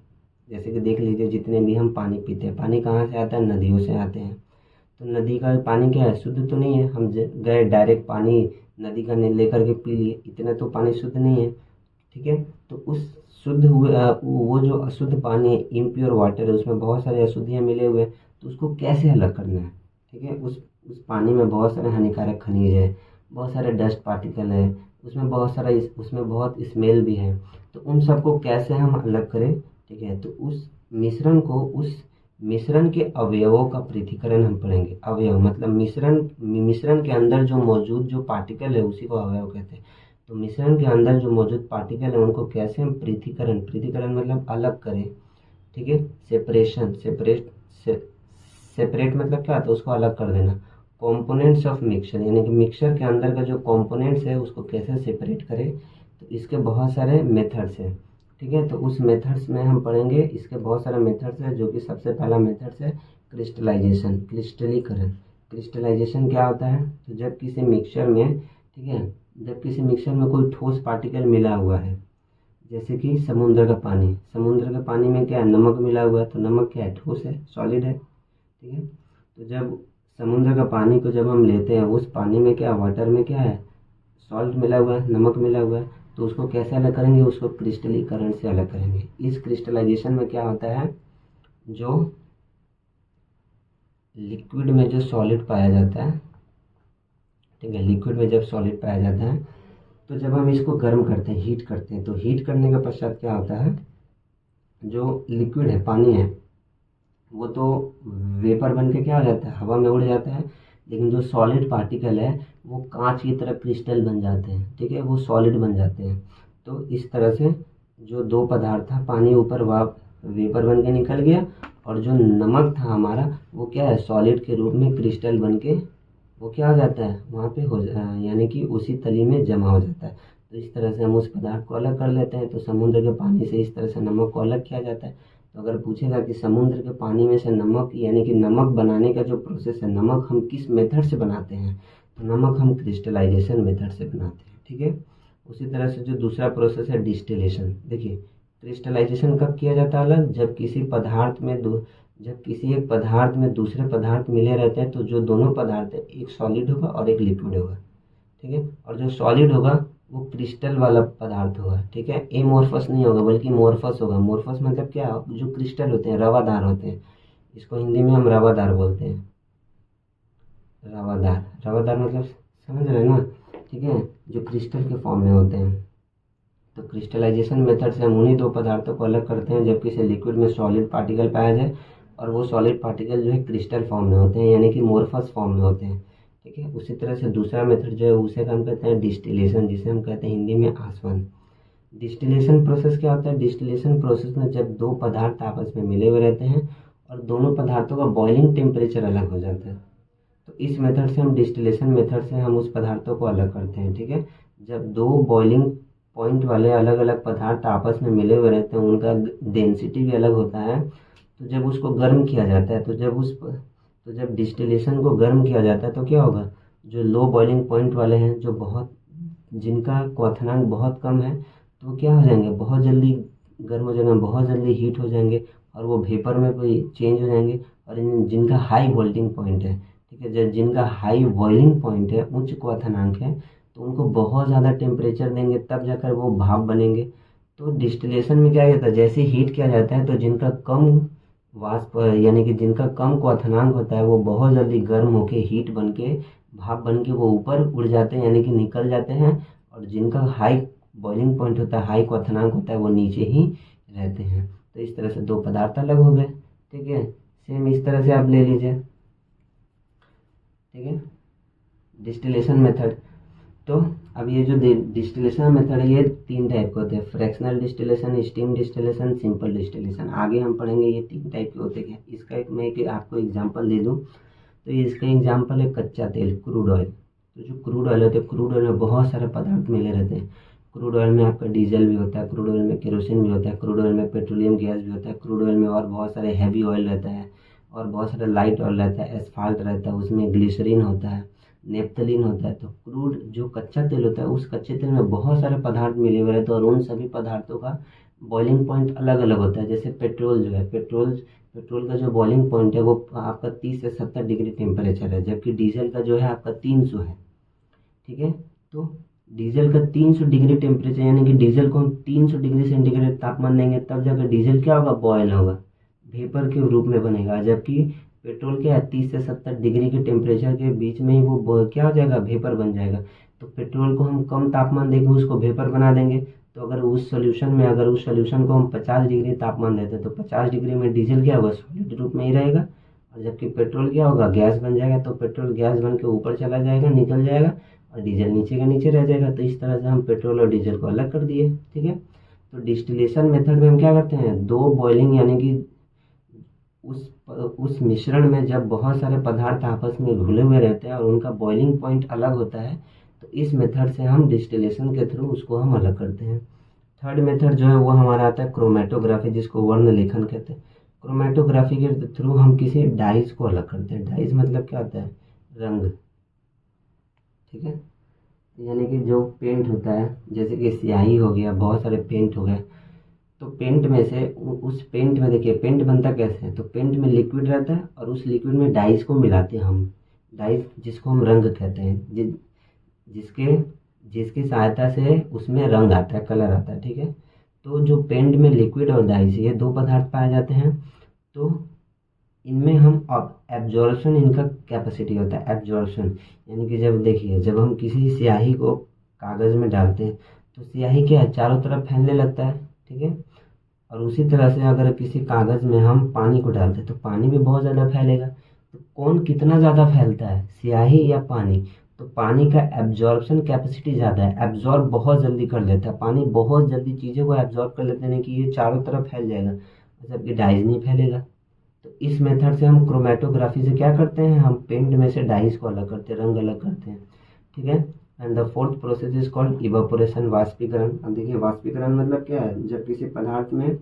जैसे कि देख लीजिए, जितने भी हम पानी पीते हैं, पानी कहाँ से आता है, नदियों से आते हैं। तो नदी का पानी क्या है, शुद्ध तो नहीं है। हम गए डायरेक्ट पानी नदी का लेकर के पी लिए, इतना तो पानी शुद्ध नहीं है, ठीक है। तो उस शुद्ध हुए वो जो अशुद्ध पानी है, इम्प्योर वाटर है, उसमें बहुत सारे अशुद्धियाँ मिले हुए हैं। तो उसको कैसे अलग करना है, ठीक है। उस पानी में बहुत सारे हानिकारक खनिज है, बहुत सारे डस्ट पार्टिकल है, उसमें बहुत स्मेल भी है। तो उन सबको कैसे हम अलग करें, ठीक है। तो उस मिश्रण के अवयवों का पृथक्करण हम पढ़ेंगे। अवयव मतलब मिश्रण के अंदर जो मौजूद जो पार्टिकल है उसी को अवयव कहते हैं। तो मिश्रण के अंदर जो मौजूद पार्टिकल है उनको कैसे हम पृथक्करण मतलब अलग करें, ठीक है। सेपरेट मतलब क्या होता है, उसको अलग कर देना। कंपोनेंट्स ऑफ मिक्सचर यानी कि मिक्सचर के अंदर का जो कंपोनेंट्स है उसको कैसे सेपरेट करें, तो इसके बहुत सारे मेथड्स हैं, ठीक है। तो उस मेथड्स में हम पढ़ेंगे, इसके बहुत सारे मेथड्स हैं। जो कि सबसे पहला मेथड्स है क्रिस्टलाइजेशन, क्रिस्टलीकरण। क्रिस्टलाइजेशन क्या होता है, तो जब किसी मिक्सचर में, ठीक है, जब किसी मिक्सचर में कोई ठोस पार्टिकल मिला हुआ है, जैसे कि समुद्र का पानी, समुद्र के पानी में क्या है, नमक मिला हुआ है। तो नमक क्या है, ठोस है, सॉलिड है, ठीक है। तो जब समुद्र का पानी को जब हम लेते हैं, उस पानी में क्या, वाटर में क्या है, सॉल्ट मिला हुआ है, नमक मिला हुआ है। तो उसको कैसे अलग करेंगे, उसको क्रिस्टलीकरण से अलग करेंगे। इस क्रिस्टलाइजेशन में क्या होता है, जो लिक्विड में जो सॉलिड पाया जाता है, ठीक है, लिक्विड में जब सॉलिड पाया जाता है तो जब हम इसको गर्म करते हैं, हीट करते हैं, तो हीट करने के पश्चात क्या होता है, जो लिक्विड है, पानी है, वो तो वेपर बन के क्या हो जाता है, हवा में उड़ जाता है। लेकिन जो सॉलिड पार्टिकल है वो कांच की तरह क्रिस्टल बन जाते हैं, ठीक है, वो सॉलिड बन जाते हैं। तो इस तरह से जो दो पदार्थ था, पानी ऊपर वेपर बन के निकल गया और जो नमक था हमारा वो क्या है, सॉलिड के रूप में क्रिस्टल बन के वो क्या हो जाता है, वहाँ पे यानी कि उसी तली में जमा हो जाता है। तो इस तरह से हम उस पदार्थ को अलग कर लेते हैं। तो समुद्र के पानी से इस तरह से नमक को अलग किया जाता है। तो अगर पूछेगा कि समुद्र के पानी में से नमक यानी कि नमक बनाने का जो प्रोसेस है, नमक हम किस मेथड से बनाते हैं, तो नमक हम क्रिस्टलाइजेशन मेथड से बनाते हैं, ठीक है। उसी तरह से जो दूसरा प्रोसेस है डिस्टिलेशन। देखिए, क्रिस्टलाइजेशन कब किया जाता है अलग, जब किसी एक पदार्थ में दूसरे पदार्थ मिले रहते हैं। तो जो दोनों पदार्थ है, एक सॉलिड होगा और एक लिक्विड होगा, ठीक है। और जो सॉलिड होगा वो क्रिस्टल वाला पदार्थ होगा, ठीक है, एमोर्फस नहीं होगा बल्कि मोर्फस होगा। मोर्फस मतलब क्या, जो क्रिस्टल होते हैं, रवादार होते हैं। इसको हिंदी में हम रवादार बोलते हैं, रवादार मतलब समझ रहे हैं ना, ठीक है, जो क्रिस्टल के फॉर्म में होते हैं। तो क्रिस्टलाइजेशन मेथड से हम उन्हीं दो पदार्थों को अलग करते हैं जब किसी लिक्विड में सॉलिड पार्टिकल पाया जाए और वो सॉलिड पार्टिकल जो है क्रिस्टल फॉर्म में होते हैं यानी कि मोर्फस फॉर्म में होते हैं, ठीक है। उसी तरह से दूसरा मेथड जो है उसे हम कहते हैं डिस्टिलेशन, जिसे हम कहते हैं हिंदी में आसवन। डिस्टिलेशन प्रोसेस क्या होता है, डिस्टिलेशन प्रोसेस में जब दो पदार्थ आपस में मिले हुए रहते हैं और दोनों पदार्थों का बॉइलिंग टेम्परेचर अलग हो जाता है। तो इस मेथड से हम डिस्टिलेशन मेथड से हम उस पदार्थों को अलग करते हैं, ठीक है। जब दो बॉइलिंग पॉइंट वाले अलग अलग पदार्थ आपस में मिले हुए रहते हैं, उनका डेंसिटी भी अलग होता है। तो जब उसको गर्म किया जाता है, तो जब डिस्टिलेशन को गर्म किया जाता है तो क्या होगा, जो लो बॉइलिंग पॉइंट वाले हैं, जिनका क्वथनांक बहुत कम है, तो क्या हो जाएंगे, बहुत जल्दी गर्म हो जाएंगे, बहुत जल्दी हीट हो जाएंगे और वो वेपर में भी चेंज हो जाएंगे। और जिनका हाई बॉइलिंग पॉइंट है, ठीक है, जब जिनका हाई बॉइलिंग पॉइंट है, उच्च क्वथनांक है, तो उनको बहुत ज़्यादा टेम्परेचर देंगे तब जाकर वो भाप बनेंगे। तो डिस्टिलेशन में क्या होता है, जैसे हीट किया जाता है तो जिनका कम वाष्प यानी कि जिनका कम क्वथनांक होता है वो बहुत जल्दी गर्म होके हीट बन के भाप बन के वो ऊपर उड़ जाते हैं यानी कि निकल जाते हैं, और जिनका हाई बॉइलिंग पॉइंट होता है, हाई क्वथनांक होता है, वो नीचे ही रहते हैं। तो इस तरह से दो पदार्थ अलग हो गए। ठीक है, सेम इस तरह से आप ले लीजिए। ठीक है, डिस्टिलेशन मेथड। तो अब ये जो डिस्टिलेशन मेथड है ये 3 टाइप के होते हैं, fractional distillation, steam distillation, simple distillation. आगे हम पढ़ेंगे ये 3 टाइप के होते हैं। इसका एक मैं आपको एग्जांपल दे दूं तो इसका एग्जांपल है कच्चा तेल, क्रूड ऑयल। तो जो क्रूड ऑयल होते हैं, क्रूड ऑयल में बहुत सारे पदार्थ मिले रहते हैं। क्रूड ऑयल में आपका डीजल भी होता है, क्रूड ऑयल में केरोसिन भी होता है, क्रूड ऑयल में पेट्रोलियम गैस भी होता है, क्रूड ऑयल में और बहुत सारे हैवी ऑयल रहता है, और बहुत सारे लाइट ऑयल रहता है, एस्फाल्ट रहता है, उसमें ग्लिसरीन होता है, नेप्थलीन होता है। तो क्रूड जो कच्चा तेल होता है, उस कच्चे तेल में बहुत सारे पदार्थ मिले हुए रहते हैं, और उन सभी पदार्थों का बॉइलिंग पॉइंट अलग अलग होता है। जैसे पेट्रोल जो है, पेट्रोल का जो बॉइलिंग पॉइंट है वो आपका 30 से 70 डिग्री टेम्परेचर है, जबकि डीजल का जो है आपका 300 है। ठीक है, तो डीजल का 300 डिग्री टेम्परेचर यानी कि डीजल को हम 300 डिग्री सेंटीग्रेड तापमान देंगे तब जाकर डीजल क्या होगा, बॉयल होगा, वेपर के रूप में बनेगा। जबकि पेट्रोल क्या है, 30 से 70 डिग्री के टेम्परेचर के बीच में ही वो क्या हो जाएगा, वेपर बन जाएगा। तो पेट्रोल को हम कम तापमान देके उसको वेपर बना देंगे। तो अगर उस सोल्यूशन को हम 50 डिग्री तापमान देते हैं तो 50 डिग्री में डीजल क्या होगा, सॉलिड रूप में ही रहेगा, और जबकि पेट्रोल क्या होगा, गैस बन जाएगा। तो पेट्रोल गैस बन के ऊपर चला जाएगा, निकल जाएगा, और डीजल नीचे का नीचे रह जाएगा। तो इस तरह से हम पेट्रोल और डीजल को अलग कर दिए। ठीक है, तो डिस्टिलेशन मेथड में हम क्या करते हैं, दो बॉइलिंग यानी कि उस मिश्रण में जब बहुत सारे पदार्थ आपस में घुले हुए रहते हैं और उनका बॉइलिंग पॉइंट अलग होता है, तो इस मेथड से हम डिस्टिलेशन के थ्रू उसको हम अलग करते हैं। थर्ड मेथड जो है वो हमारा आता है क्रोमेटोग्राफी, जिसको वर्ण लेखन कहते हैं। क्रोमेटोग्राफी के थ्रू हम किसी डाइज को अलग करते हैं। डाइज मतलब क्या होता है, रंग। ठीक है, यानी कि जो पेंट होता है, जैसे कि स्याही हो गया, बहुत सारे पेंट हो गए, तो पेंट में से उस पेंट में देखिए पेंट बनता कैसे है, तो पेंट में लिक्विड रहता है और उस लिक्विड में डाइज को मिलाते हैं हम। डाइज जिसको हम रंग कहते हैं, जिसके जिसकी सहायता से उसमें रंग आता है, कलर आता है। ठीक है, तो जो पेंट में लिक्विड और डाइज ये दो पदार्थ पाए जाते हैं, तो इनमें हम एब्जॉर्प्शन, इनका कैपेसिटी होता है एब्जॉर्प्शन। यानी कि जब देखिए जब हम किसी स्याही को कागज़ में डालते हैं तो स्याही क्या है, चारों तरफ फैलने लगता है। ठीक है, और उसी तरह से अगर किसी कागज़ में हम पानी को डालते हैं तो पानी भी बहुत ज़्यादा फैलेगा। तो कौन कितना ज़्यादा फैलता है, स्याही या पानी? तो पानी का एब्जॉर्प्शन कैपेसिटी ज़्यादा है, एब्जॉर्ब बहुत जल्दी कर लेता है, पानी बहुत जल्दी चीज़ों को एब्जॉर्ब कर लेते हैं कि ये चारों तरफ फैल जाएगा, जबकि डाइज नहीं फैलेगा। तो इस मेथड से हम क्रोमेटोग्राफी से क्या करते हैं, हम पेंट में से डाइज को अलग करते हैं, रंग अलग करते हैं। ठीक है, and the fourth process is called evaporation, वाष्पीकरण। अब देखिए वाष्पीकरण मतलब क्या है, जब किसी पदार्थ में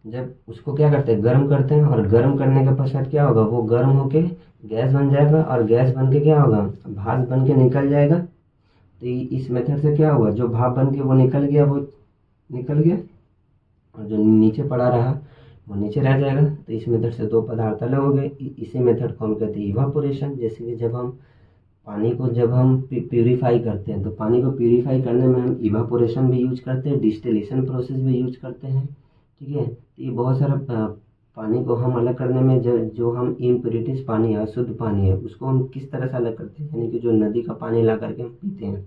जब उसको क्या करते हैं, गर्म करते हैं, और गर्म करने के पश्चात क्या होगा, वो गर्म होके गैस बन जाएगा, और गैस बन के क्या होगा, भाप बन के निकल जाएगा। तो इस मेथड से क्या हुआ, जो भाप बन के वो निकल गया, और जो नीचे पड़ा रहा वो नीचे रह जाएगा। तो इस मेथड से दो पदार्थ अलग हो गए। इसी मेथड को हम कहते हैं इवापोरेशन। जैसे कि जब हम पानी को प्यूरिफाई करते हैं, तो पानी को प्यूरिफाई करने में हम इवापोरेशन भी यूज करते हैं, डिस्टिलेशन प्रोसेस भी यूज करते हैं। ठीक है, तो ये बहुत सारा पानी को हम अलग करने में जो हम इम्प्योरिटीज पानी है, अशुद्ध पानी है, उसको हम किस तरह से अलग करते हैं, यानी कि जो नदी का पानी ला करके हम पीते हैं।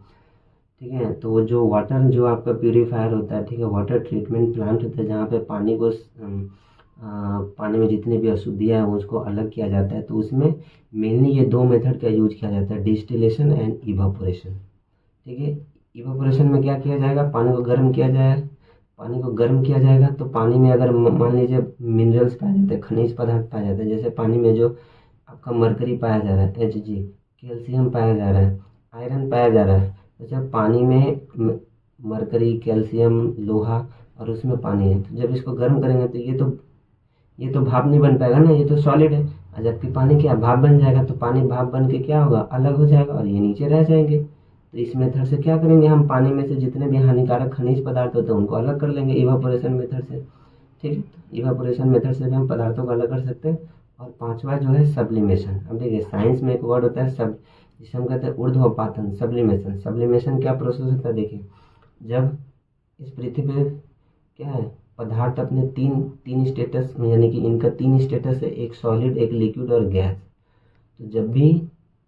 ठीक है, तो वो जो वाटर जो आपका प्यूरीफायर होता है, ठीक है, वाटर ट्रीटमेंट प्लांट होता है, जहाँ पे पानी में जितनी भी अशुद्धियाँ हैं उसको अलग किया जाता है। तो उसमें मेनली ये दो मेथड का यूज किया जाता है, डिस्टिलेशन एंड इवापोरेशन। ठीक है, इवापोरेशन में क्या किया जाएगा, पानी को गर्म किया जाएगा। तो पानी में अगर मान लीजिए मिनरल्स पाए जाते हैं, खनिज पदार्थ पाए जाते हैं, जैसे पानी में जो आपका मरकरी पाया जा रहा है, Hg, कैल्शियम पाया जा रहा है, आयरन पाया जा रहा है। तो जब पानी में मरकरी, कैल्शियम, लोहा और उसमें पानी है, तो जब इसको गर्म करेंगे तो ये तो भाप नहीं बन पाएगा ना, ये तो सॉलिड है। और जबकि पानी क्या भाप बन जाएगा, तो पानी भाप बन के क्या होगा, अलग हो जाएगा, और ये नीचे रह जाएंगे। तो इस मेथड से क्या करेंगे, हम पानी में से जितने भी हानिकारक खनिज पदार्थ होते हैं उनको अलग कर लेंगे इवापोरेशन मेथड से। ठीक है, इवापोरेशन मेथड से भी हम पदार्थों को अलग कर सकते हैं। और पांचवा जो है सब्लिमेशन। अब देखिए साइंस में एक वर्ड होता है सब, जिसे हम कहते हैं ऊर्ध्वपातन, सब्लिमेशन क्या प्रोसेस होता है, देखिए जब इस पृथ्वी पे क्या है, पदार्थ अपने तीन तीन स्टेटस में, यानी कि इनका तीन स्टेटस है, एक सॉलिड, एक लिक्विड और गैस। तो जब भी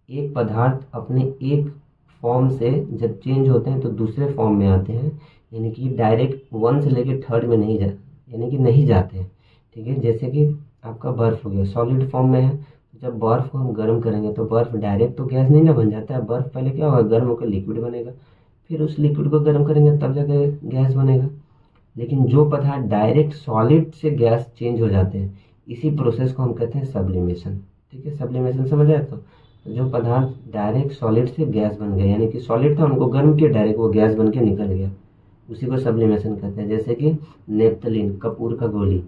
एक पदार्थ अपने एक फॉर्म से जब चेंज होते हैं तो दूसरे फॉर्म में आते हैं, यानी कि डायरेक्ट वन से लेके थर्ड में नहीं यानी कि नहीं जाते हैं। ठीक है, जैसे कि आपका बर्फ़ हो गया, सॉलिड फॉर्म में है, तो जब बर्फ़ को हम गर्म करेंगे तो बर्फ़ डायरेक्ट तो गैस नहीं ना बन जाता है, बर्फ़ पहले क्या होगा, गर्म होकर लिक्विड बनेगा, फिर उस लिक्विड को गर्म करेंगे तब जाके गैस बनेगा। लेकिन जो पदार्थ डायरेक्ट सॉलिड से गैस चेंज हो जाते हैं, इसी प्रोसेस को हम कहते हैं सब्लिमेशन। ठीक है, सब्लिमेशन समझ आया? तो जो पदार्थ डायरेक्ट सॉलिड से गैस बन गया, यानी कि सॉलिड था उनको गर्म किया, डायरेक्ट वो गैस बन के निकल गया, उसी को सब्लिमेशन कहते हैं। जैसे कि नेप्थलीन, कपूर का गोली,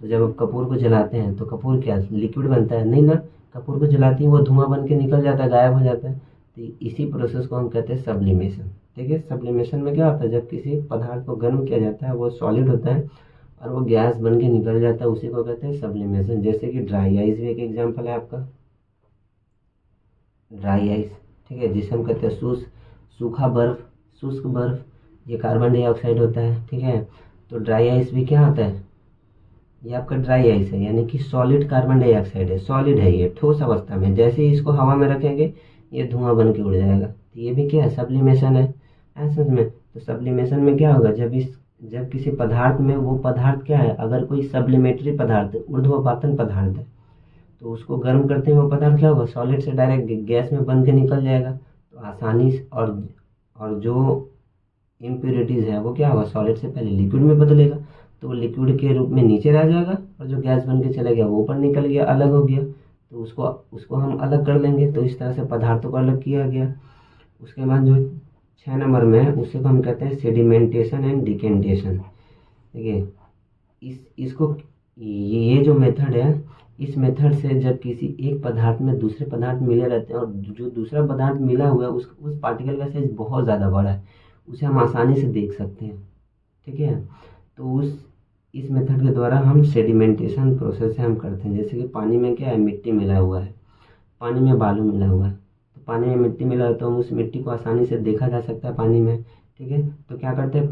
तो जब आप कपूर को जलाते हैं तो कपूर क्या लिक्विड बनता है? नहीं ना, कपूर को जलाते ही वो धुआं बन के निकल जाता है, गायब हो जाता है। तो इसी प्रोसेस को हम कहते हैं सब्लिमेशन। ठीक है, सब्लिमेशन में क्या होता है, जब किसी पदार्थ को गर्म किया जाता है वो सॉलिड होता है और वो गैस बन के निकल जाता है, उसी को कहते हैं सब्लिमेशन। जैसे कि ड्राई आइस भी एक एग्जाम्पल है आपका, ड्राई आइस। ठीक है, जिसे हम कहते हैं सूखा बर्फ, शुष्क बर्फ, ये कार्बन डाइऑक्साइड होता है। ठीक है, तो ड्राई आइस भी क्या होता है, ये आपका ड्राई आइस है, यानी कि सॉलिड कार्बन डाइऑक्साइड है, सॉलिड है ये ठोस अवस्था में, जैसे ही इसको हवा में रखेंगे ये धुआं बन के उड़ जाएगा। तो ये भी क्या है, सब्लिमेशन है। समझ में? तो सब्लिमेशन में क्या होगा, जब किसी पदार्थ में, वो पदार्थ क्या है, अगर कोई सब्लिमेटरी पदार्थ है, ऊर्ध्वपातन पदार्थ है, तो उसको गर्म करते ही वो पदार्थ क्या होगा, सॉलिड से डायरेक्ट गैस में बन के निकल जाएगा। तो आसानी से, और जो इम्प्योरिटीज़ है वो क्या होगा, सॉलिड से पहले लिक्विड में बदलेगा, तो वो लिक्विड के रूप में नीचे रह जाएगा, और जो गैस बन के चला गया वो ऊपर निकल गया, अलग हो गया। तो उसको हम अलग कर लेंगे। तो इस तरह से पदार्थों को अलग किया गया। उसके बाद जो 6 नंबर में है उसे को हम कहते हैं सेडिमेंटेशन एंड डिकेंटेशन। ठीक है, इसको ये जो मेथड है, इस मेथड से जब किसी एक पदार्थ में दूसरे पदार्थ मिले रहते हैं और जो दूसरा पदार्थ मिला हुआ है उस पार्टिकल का साइज बहुत ज़्यादा बड़ा है, उसे हम आसानी से देख सकते हैं। ठीक है, तो इस मेथड के द्वारा हम सेडिमेंटेशन प्रोसेस से हम करते हैं। जैसे कि पानी में क्या है, मिट्टी मिला हुआ है, पानी में बालू मिला हुआ है, तो पानी में मिट्टी मिला है तो हम उस मिट्टी को आसानी से देखा जा सकता है पानी में। ठीक है, तो क्या करते हैं,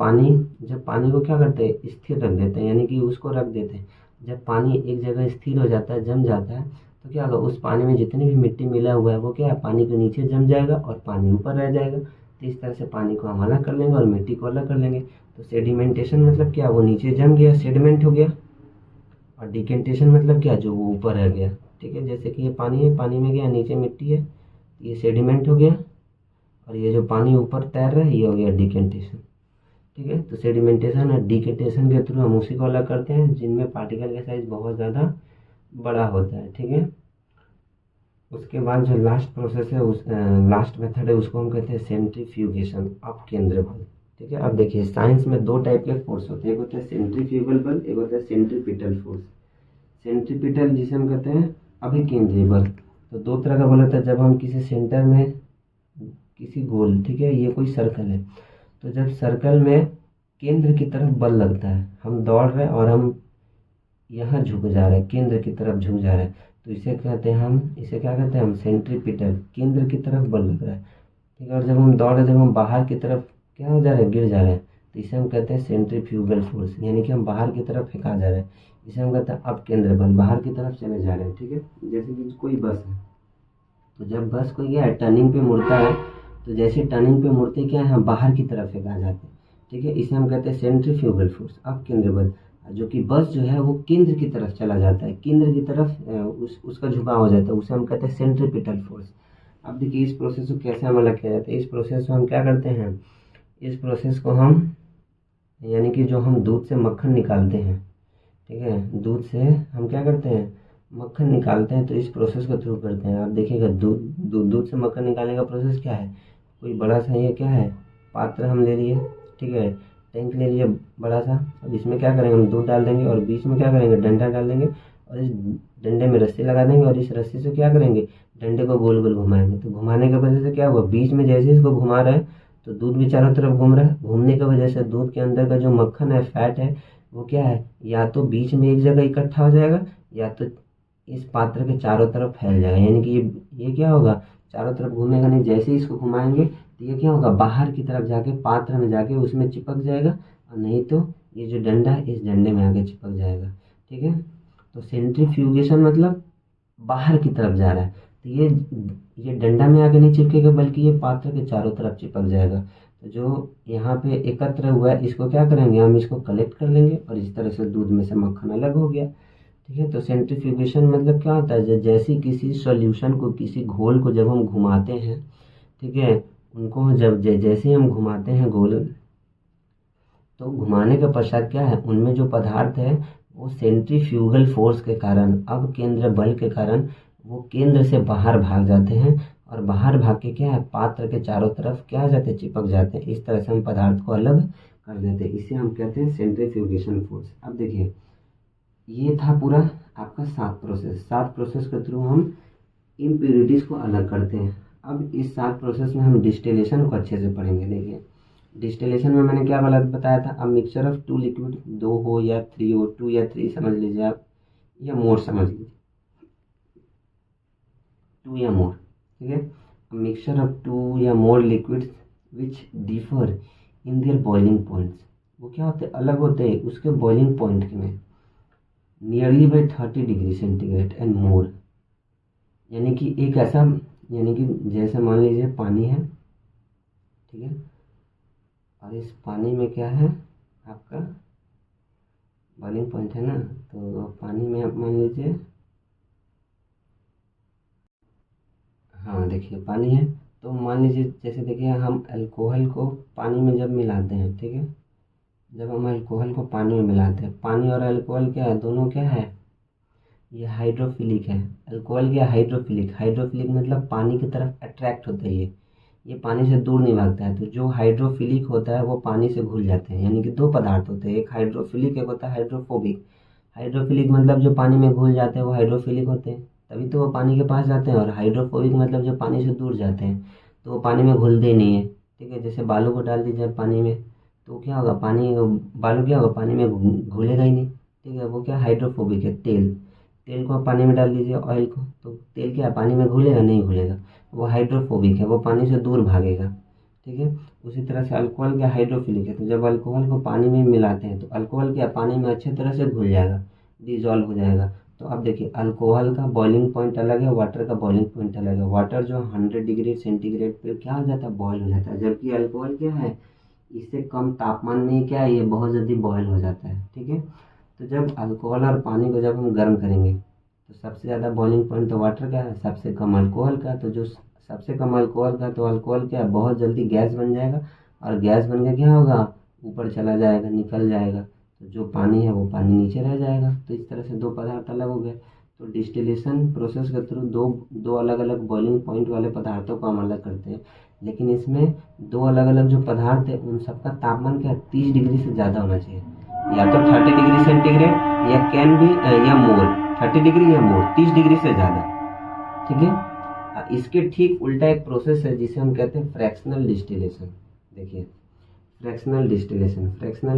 जब पानी को क्या करते हैं, स्थिर रख देते हैं, यानी कि उसको रख देते हैं। जब पानी एक जगह स्थिर हो जाता है, जम जाता है, तो क्या होगा, उस पानी में जितनी भी मिट्टी मिला हुआ है वो क्या है, पानी के नीचे जम जाएगा और पानी ऊपर रह जाएगा। तो इस तरह से पानी को हम अलग कर लेंगे और मिट्टी को अलग कर लेंगे। तो सेडिमेंटेशन मतलब क्या, वो नीचे जम गया, सेडिमेंट हो गया, और डिकेंटेशन मतलब क्या, जो वो ऊपर रह गया। ठीक है, जैसे कि ये पानी है, पानी में क्या, नीचे मिट्टी है, ये सेडिमेंट हो गया, और ये जो पानी ऊपर तैर रहा है ये हो गया डिकेंटेशन। ठीक है, तो सेडिमेंटेशन और डिकेंटेशन के थ्रू हम उसी को अलग करते हैं जिनमें पार्टिकल का साइज बहुत ज़्यादा बड़ा होता है। ठीक है, उसके बाद जो लास्ट प्रोसेस है, लास्ट मेथड है, उसको हम कहते हैं सेंट्रीफ्यूगेशन, अपकेंद्र बल। ठीक है, अब देखिए साइंस में दो टाइप के फोर्स होते हैं, एक होता है सेंट्रीफ्यूगल बल, एक होता है सेंट्रीपिटल फोर्स। सेंट्रीपिटल जिसे हम कहते हैं अभिकेंद्रीय बल। तो दो तरह का बल होता है, जब हम किसी सेंटर में किसी गोल, ठीक है, ये कोई सर्कल है, तो जब सर्कल में केंद्र की तरफ बल लगता है, हम दौड़ रहे हैं और हम यहाँ झुक जा रहे हैं, केंद्र की तरफ झुक जा रहे हैं, तो इसे क्या कहते हैं हम सेंट्रीपिटल, केंद्र की तरफ बल लग रहा है। ठीक है, और जब हम दौड़ रहे हैं, जब हम बाहर की तरफ क्या हो जा रहे हैं, गिर जा रहे हैं, तो इसे हम कहते हैं सेंट्रीफ्यूगल फोर्स, यानी कि हम बाहर की तरफ फेंका जा रहे हैं, इसे हम कहते हैं अपकेंद्र बल, बाहर की तरफ चले जा रहे हैं। ठीक है, जैसे कि कोई बस है, तो जब बस को क्या है, टर्निंग पे मुड़ता है, तो जैसे टर्निंग पे मुड़ते क्या है, हम बाहर की तरफ फेंका जाते हैं। ठीक है, इसे हम कहते हैं सेंट्रीफ्यूगल फोर्स, अपकेंद्र बल। जो कि बस जो है वो केंद्र की तरफ चला जाता है, केंद्र की तरफ उसका झुकाव हो जाता है, उसे हम कहते हैं सेंट्रीपिटल फोर्स। अब देखिए इस प्रोसेस को कैसे हम अलग किया जाता है। इस प्रोसेस को हम क्या करते हैं, इस प्रोसेस को हम, यानी कि जो हम दूध से मक्खन निकालते हैं, ठीक है, दूध से हम क्या करते हैं, मक्खन निकालते हैं, तो इस प्रोसेस को थ्रू करते हैं। आप देखिएगा दूध से मक्खन निकालने का प्रोसेस क्या है, कोई बड़ा सा ये क्या है, पात्र हम ले लिए, ठीक है, टैंक ले लिए बड़ा सा। अब इसमें क्या करेंगे, हम दूध डाल देंगे और बीच में क्या करेंगे, डंडा डाल देंगे, और इस डंडे में रस्सी लगा देंगे, और इस रस्सी से क्या करेंगे, डंडे को गोल गोल घुमाएंगे। तो घुमाने की वजह से क्या हुआ, बीच में जैसे इसको घुमा रहे हैं तो दूध भी चारों तरफ घूम रहा है, घूमने की वजह से दूध के अंदर का जो मक्खन है, फैट है, वो क्या है, या तो बीच में एक जगह इकट्ठा हो जाएगा, या तो इस पात्र के चारों तरफ फैल जाएगा, यानी कि ये क्या होगा, चारों तरफ घूमेगा नहीं। जैसे ही इसको घुमाएंगे तो ये क्या होगा, बाहर की तरफ जाके पात्र में जाके उसमें चिपक जाएगा, और नहीं तो ये जो डंडा है इस डंडे में आके चिपक जाएगा। ठीक है, तो सेंट्रीफ्यूगेशन मतलब बाहर की तरफ जा रहा है, तो ये डंडा में आके नहीं चिपकेगा बल्कि ये पात्र के चारों तरफ चिपक जाएगा। तो जो यहाँ पे एकत्र हुआ है इसको क्या करेंगे, हम इसको कलेक्ट कर लेंगे और इस तरह से दूध में से मक्खन अलग हो गया। ठीक है, तो सेंट्रीफ्यूगेशन मतलब क्या होता है, जैसे किसी सॉल्यूशन को, किसी घोल को जब हम घुमाते हैं, ठीक है, उनको जब जैसे हम घुमाते हैं घोल, तो घुमाने के पश्चात क्या है, उनमें जो पदार्थ है वो सेंट्रीफ्यूगल फोर्स के कारण, अब केंद्र बल के कारण वो केंद्र से बाहर भाग जाते हैं और बाहर भाग के क्या है, पात्र के चारों तरफ क्या आ जाते हैं, चिपक जाते हैं। इस तरह से हम पदार्थ को अलग कर देते हैं, इसे हम कहते हैं सेंट्रीफ्यूगेशन फोर्स। अब देखिए, ये था पूरा आपका 7 प्रोसेस के थ्रू हम इम्प्योरिटीज को अलग करते हैं। अब इस 7 प्रोसेस में हम डिस्टिलेशन को अच्छे से पढ़ेंगे। देखिए, डिस्टिलेशन में मैंने क्या बताया था, अब मिक्सचर ऑफ 2 लिक्विड, 2 हो या 3 हो, 2 या 3 समझ लीजिए आप, या मोर समझ लीजिए, 2 या मोर। ठीक है, मिक्सचर ऑफ 2 या more liquids which differ in their boiling points, वो क्या होते हैं, अलग होते हैं उसके बॉइलिंग पॉइंट में, nearly by 30 degree centigrade and more. यानी कि एक ऐसा, यानी कि जैसे मान लीजिए पानी है, ठीक है, और इस पानी में क्या है, आपका बॉइलिंग पॉइंट है ना, तो पानी में आप मान लीजिए, हाँ देखिए पानी है, तो मान लीजिए जैसे देखिए हम अल्कोहल को पानी में जब मिलाते हैं, ठीक है, जब हम अल्कोहल को पानी में मिलाते हैं, पानी और अल्कोहल क्या है, दोनों क्या है, ये हाइड्रोफिलिक है। अल्कोहल क्या, हाइड्रोफिलिक, हाइड्रोफिलिक मतलब पानी की तरफ अट्रैक्ट होता है, ये पानी से दूर नहीं भागता है। तो जो हाइड्रोफिलिक होता है वो पानी से घुल जाते हैं, यानी कि 2 पदार्थ होते हैं, एक हाइड्रोफिलिक, एक होता है हाइड्रोफोबिक। हाइड्रोफिलिक मतलब जो पानी में घुल जाते हैं वो हाइड्रोफिलिक होते हैं, तभी तो वो पानी के पास जाते हैं। और हाइड्रोफोबिक मतलब जो पानी से दूर जाते हैं तो वो पानी में घुलते ही नहीं है। ठीक है, जैसे बालू को डाल दीजिए पानी में, तो क्या होगा, बालू क्या होगा, पानी में घुलेगा ही नहीं। ठीक है, वो क्या हाइड्रोफोबिक है। तेल को आप पानी में डाल दीजिए, ऑयल को, तो तेल क्या पानी में घुलेगा, नहीं घुलेगा, वो हाइड्रोफोबिक है, वो पानी से दूर भागेगा। ठीक है, उसी तरह से अल्कोहल क्या, हाइड्रोफिलिक है, तो जब अल्कोहल को पानी में मिलाते हैं तो अल्कोहल क्या पानी में अच्छे तरह से घुल जाएगा, डिजॉल्व हो जाएगा। तो अब देखिए, अल्कोहल का बॉइलिंग पॉइंट अलग है, वाटर का बॉइलिंग पॉइंट अलग है। वाटर जो 100 डिग्री सेंटीग्रेड पे क्या हो जाता है, बॉयल हो जाता है, जबकि अल्कोहल क्या है, इससे कम तापमान में क्या है, ये बहुत जल्दी बॉयल हो जाता है। ठीक है, तो जब अल्कोहल और पानी को जब हम गर्म करेंगे तो सबसे ज़्यादा बॉइलिंग पॉइंट तो वाटर का है, सबसे कम अल्कोहल का। तो जो सबसे कम अल्कोहल का, तो अल्कोहल क्या है, बहुत जल्दी गैस बन जाएगा, और गैस बन के क्या होगा, ऊपर चला जाएगा, निकल जाएगा, तो जो पानी है वो पानी नीचे रह जाएगा। तो इस तरह से 2 पदार्थ अलग हो गए। तो डिस्टिलेशन प्रोसेस के थ्रू दो अलग अलग बॉइलिंग पॉइंट वाले पदार्थों को हम अलग करते हैं, लेकिन इसमें 2 अलग अलग जो पदार्थ है उन सबका तापमान क्या है, 30 डिग्री से ज़्यादा होना चाहिए, या तो 30 डिग्री सेंटीग्रेड, या कैन बी या मोर, 30 डिग्री या मोर, 30 डिग्री से ज़्यादा। ठीक है, इसके ठीक उल्टा एक प्रोसेस है जिसे हम कहते हैं फ्रैक्शनल डिस्टिलेशन। देखिए, फ्रैक्शनल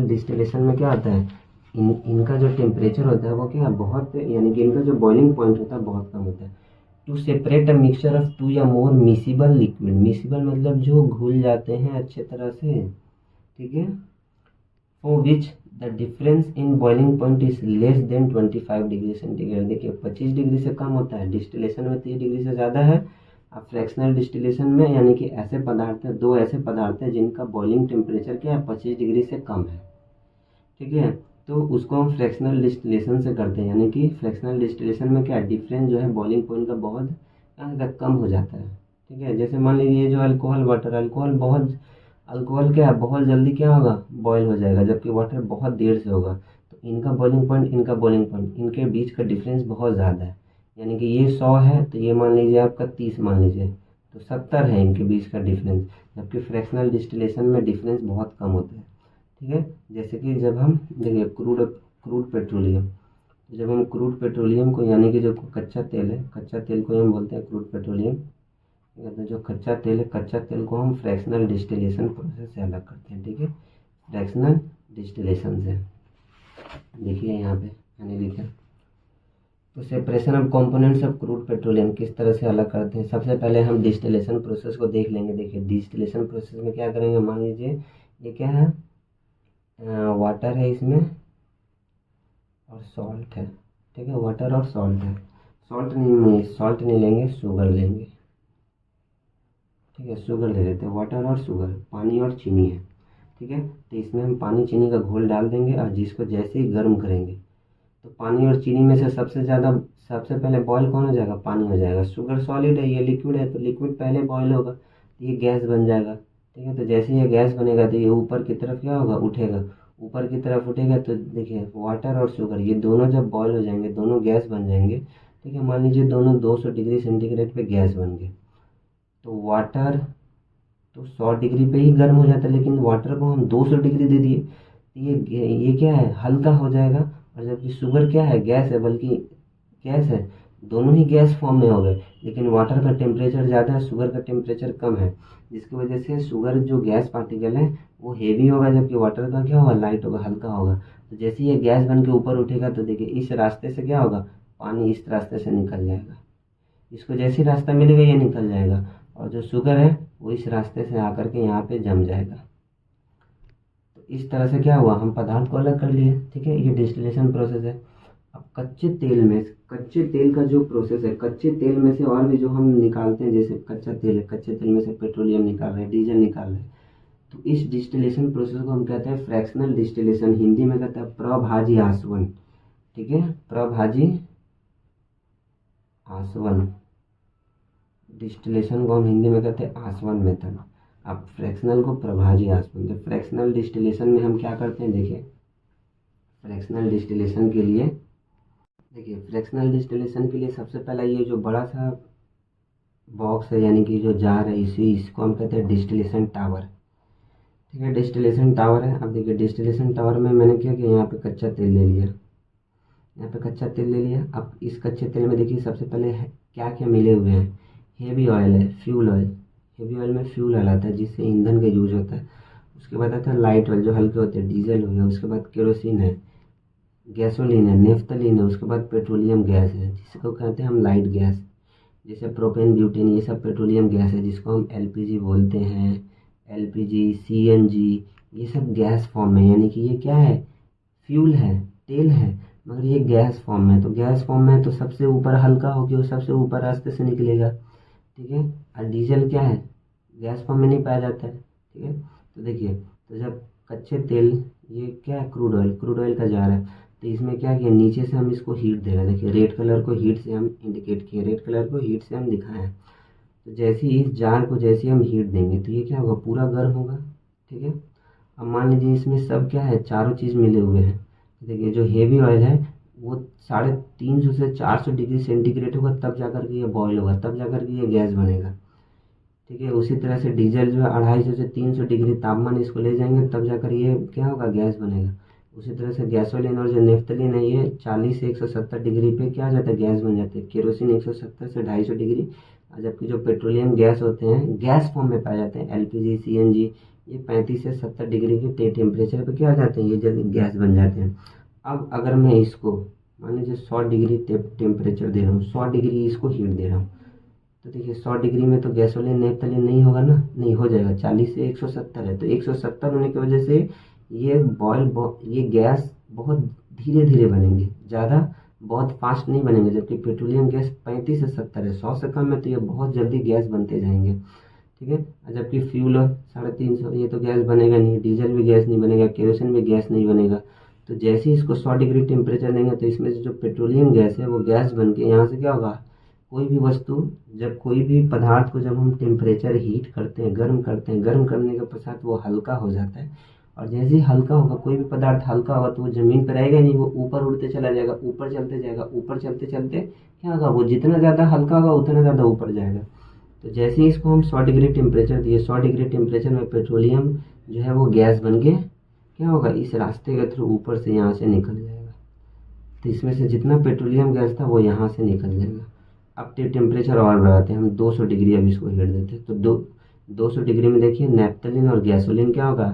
डिस्टिलेशन में क्या होता है, इनका जो टेम्परेचर होता है वो क्या है, बहुत, यानी कि इनका जो बॉइलिंग पॉइंट होता है बहुत कम होता है। To separate a mixture of 2 या मोर मिसिबल लिक्विड, मिसिबल मतलब जो घुल जाते हैं अच्छे तरह से, ठीक है, for which the difference in boiling point is less than 25 degree centigrade. देखिए 25 डिग्री से कम होता है, डिस्टिलेशन में 30 डिग्री से ज़्यादा है। अब फ्रैक्शनल डिस्टिलेशन में यानी कि ऐसे पदार्थ है, 2 ऐसे पदार्थ है जिनका बॉइलिंग टेम्परेचर क्या है, 25 डिग्री से कम है। ठीक है, तो उसको हम फ्रैक्शनल डिस्टिलेशन से करते हैं, यानी कि फ्रैक्शनल डिस्टिलेशन में क्या डिफरेंस जो है बॉइलिंग पॉइंट का बहुत कम हो जाता है। ठीक है, जैसे मान लीजिए जो अल्कोहल वाटर, अल्कोहल क्या है, बहुत जल्दी क्या होगा, बॉयल हो जाएगा, जबकि वाटर बहुत देर से होगा। तो इनका बॉइलिंग पॉइंट, इनके बीच का डिफरेंस बहुत ज़्यादा है, यानी कि ये 100 है तो ये मान लीजिए आपका 30 मान लीजिए, तो 70 है इनके बीच का डिफरेंस, जबकि फ्रैक्शनल डिस्टिलेशन में डिफरेंस बहुत कम होता है। ठीक है, जैसे कि जब हम देखिए क्रूड पेट्रोलियम, जब हम क्रूड पेट्रोलियम को, यानी कि जो कच्चा तेल है, कच्चा तेल को हम बोलते हैं क्रूड पेट्रोलियम, कहते हैं जो कच्चा तेल है, कच्चा तेल को हम फ्रैक्शनल डिस्टिलेशन प्रोसेस से अलग करते हैं। ठीक है, फ्रैक्शनल डिस्टिलेशन से, देखिए यहाँ पे मैंने लिखा, तो separation of components of crude petroleum किस तरह से अलग करते हैं। सबसे पहले हम डिस्टिलेशन प्रोसेस को देख लेंगे। देखिए डिस्टिलेशन प्रोसेस में क्या करेंगे, मान लीजिए ये क्या है, वाटर है इसमें और सॉल्ट है। ठीक है, वाटर और सॉल्ट है। सॉल्ट नहीं लेंगे, शुगर लेंगे। ठीक है, शुगर ले लेते हैं, वाटर और शुगर, पानी और चीनी है। ठीक है, तो इसमें हम पानी चीनी का घोल डाल देंगे और जिसको जैसे ही गर्म करेंगे तो पानी और चीनी में से सबसे पहले बॉयल कौन हो जाएगा, पानी हो जाएगा। शुगर सॉलिड है, ये लिक्विड है, तो लिक्विड पहले बॉयल होगा तो ये गैस बन जाएगा। ठीक है, तो जैसे ये गैस बनेगा तो ये ऊपर की तरफ क्या होगा, उठेगा। ऊपर की तरफ उठेगा तो देखिए वाटर और शुगर ये दोनों जब बॉयल हो जाएंगे, दोनों गैस बन जाएंगे। ठीक है, मान लीजिए दोनों 200 डिग्री सेंटीग्रेड पे गैस बन गए, तो वाटर तो 100 डिग्री पे ही गर्म हो जाता है, लेकिन वाटर को हम 200 डिग्री दे दिए तो ये क्या है, हल्का हो जाएगा। और जबकि शुगर क्या है, गैस है, बल्कि गैस है, दोनों ही गैस फॉर्म में हो गए। लेकिन वाटर का टेम्परेचर ज़्यादा है, शुगर का टेम्परेचर कम है, जिसकी वजह से शुगर जो गैस पार्टिकल है वो हेवी होगा, जबकि वाटर का क्या होगा, लाइट होगा, हल्का होगा। तो जैसे ये गैस बन के ऊपर उठेगा तो देखिए इस रास्ते से क्या होगा, पानी इस रास्ते से निकल जाएगा। इसको जैसे ही रास्ता मिलेगा ये निकल जाएगा, और जो शुगर है वो इस रास्ते से आकर के यहाँ पे जम जाएगा। तो इस तरह से क्या हुआ, हम पदार्थ को अलग कर लिए। ठीक है, ये डिस्टिलेशन प्रोसेस है। अब कच्चे तेल का जो प्रोसेस है, कच्चे तेल में से और भी जो हम निकालते हैं, जैसे कच्चा तेल है, कच्चे तेल में से पेट्रोलियम निकाल रहे हैं, डीजल निकाल रहे हैं, तो इस डिस्टिलेशन प्रोसेस को हम कहते हैं फ्रैक्शनल डिस्टिलेशन, हिंदी में कहते हैं प्रभाजी आसवन। ठीक है, प्रभाजी आसवन, डिस्टिलेशन को हम हिंदी में कहते हैं आसवन मेथड। अब फ्रैक्शनल को प्रभाजी आसवन। तो फ्रैक्शनल डिस्टिलेशन में हम क्या करते हैं, देखिए फ्रैक्शनल डिस्टिलेशन के लिए सबसे पहला ये जो बड़ा सा बॉक्स है, यानी कि जो जार है, इसको हम कहते हैं डिस्टिलेशन टावर। ठीक है, डिस्टिलेशन टावर है। अब देखिए डिस्टिलेशन टावर में मैंने क्या किया, यहाँ पे कच्चा तेल ले लिया, अब इस कच्चे तेल में देखिए सबसे पहले क्या क्या मिले हुए हैं, हेवी ऑयल है, फ्यूल ऑयल। हेवी ऑयल में फ्यूल ऑयल आता है जिससे ईंधन का यूज होता है। उसके बाद आता है लाइट ऑयल जो हल्के होते हैं, डीजल हो गया। उसके बाद केरोसिन है, गैसोलीन है, नेफ्थलीन है। उसके बाद पेट्रोलियम गैस है जिसको कहते हैं हम लाइट गैस, जैसे प्रोपेन, ब्यूटेन, ये सब पेट्रोलियम गैस है जिसको हम एलपीजी बोलते हैं। एलपीजी, सीएनजी, ये सब गैस फॉर्म में, यानी कि ये क्या है, फ्यूल है, तेल है, मगर ये गैस फॉर्म में। तो गैस फॉर्म में तो सबसे ऊपर हल्का होकर वो सबसे ऊपर रास्ते से निकलेगा। ठीक है, और डीजल क्या है, गैस फॉर्म में नहीं पाया जाता है। ठीक है, तो देखिए, तो जब कच्चे तेल, ये क्या है, क्रूड ऑयल का जार है, तो इसमें क्या किया, नीचे से हम इसको हीट दे रहे हैं। देखिए रेड कलर को हीट से हम इंडिकेट किए, रेड कलर को हीट से हम दिखाए हैं। तो जैसे ही इस जार को जैसे हम हीट देंगे तो ये क्या होगा, पूरा गर्म होगा। ठीक है, अब मान लीजिए इसमें सब क्या है, चारों चीज़ मिले हुए हैं। देखिए जो हेवी ऑयल है वो 350 से 400 डिग्री सेंटीग्रेड होगा, तब जाकर के ये बॉयल होगा, तब जाकर के ये गैस बनेगा। ठीक है, उसी तरह से डीजल जो है 250 से 300 डिग्री तापमान इसको ले जाएंगे, तब जाकर ये क्या होगा, गैस बनेगा। उसी तरह से गैसोलीन और जो नेफ्थलीन है ये 40 से 170 डिग्री पे क्या हो जाता है, गैस बन जाते हैं। केरोसिन 170 से 250 डिग्री, और जबकि जो पेट्रोलियम गैस होते हैं गैस फॉर्म में पाए जाते हैं, एलपीजी, सीएनजी, ये 35 से 70 डिग्री के टेम्परेचर पे क्या हो जाते हैं, ये जल्दी गैस बन जाते हैं। अब अगर मैं इसको मान लीजिए 100 डिग्री टेम्परेचर दे रहा हूँ, 100 डिग्री इसको हीट दे रहा हूँ, तो देखिए 100 डिग्री में तो गैसोलीन, नेफ्थलीन नहीं होगा ना, नहीं हो जाएगा। 40 से 170 है, तो 170 होने की वजह से ये गैस बहुत धीरे धीरे बनेंगे, ज़्यादा बहुत फास्ट नहीं बनेंगे। जबकि पेट्रोलियम गैस 35 से 70 है, 100 से कम है, तो ये बहुत जल्दी गैस बनते जाएंगे। ठीक है, जबकि फ्यूल 350, ये तो गैस बनेगा नहीं, डीजल भी गैस नहीं बनेगा, केरोसिन भी गैस नहीं बनेगा। तो जैसे ही इसको 100 डिग्री टेम्परेचर देंगे तो इसमें से जो पेट्रोलियम गैस है वो गैस बन के यहाँ से क्या होगा, कोई भी वस्तु, जब कोई भी पदार्थ को जब हम टेम्परेचर हीट करते हैं, गर्म करते हैं, गर्म करने के पश्चात वो हल्का हो जाता है। और जैसे ही हल्का होगा, कोई भी पदार्थ हल्का होगा तो वो जमीन पर रहेगा नहीं, वो ऊपर उड़ते चला जाएगा, ऊपर चलते जाएगा, ऊपर चलते चलते क्या होगा, वो जितना ज़्यादा हल्का होगा उतना ज़्यादा ऊपर जाएगा। तो जैसे ही इसको हम 100 डिग्री टेम्परेचर दिए, 100 डिग्री टेम्परेचर में पेट्रोलियम जो है वो गैस बन के क्या होगा, इस रास्ते के थ्रू ऊपर से यहाँ से निकल जाएगा। तो इसमें से जितना पेट्रोलियम गैस था वो यहाँ से निकल जाएगा। अब टेम्परेचर और बढ़ाते हैं हम, 200 डिग्री अब इसको हीट देते हैं। तो 200 डिग्री में देखिए नेफ्थलीन और गैसोलीन क्या होगा,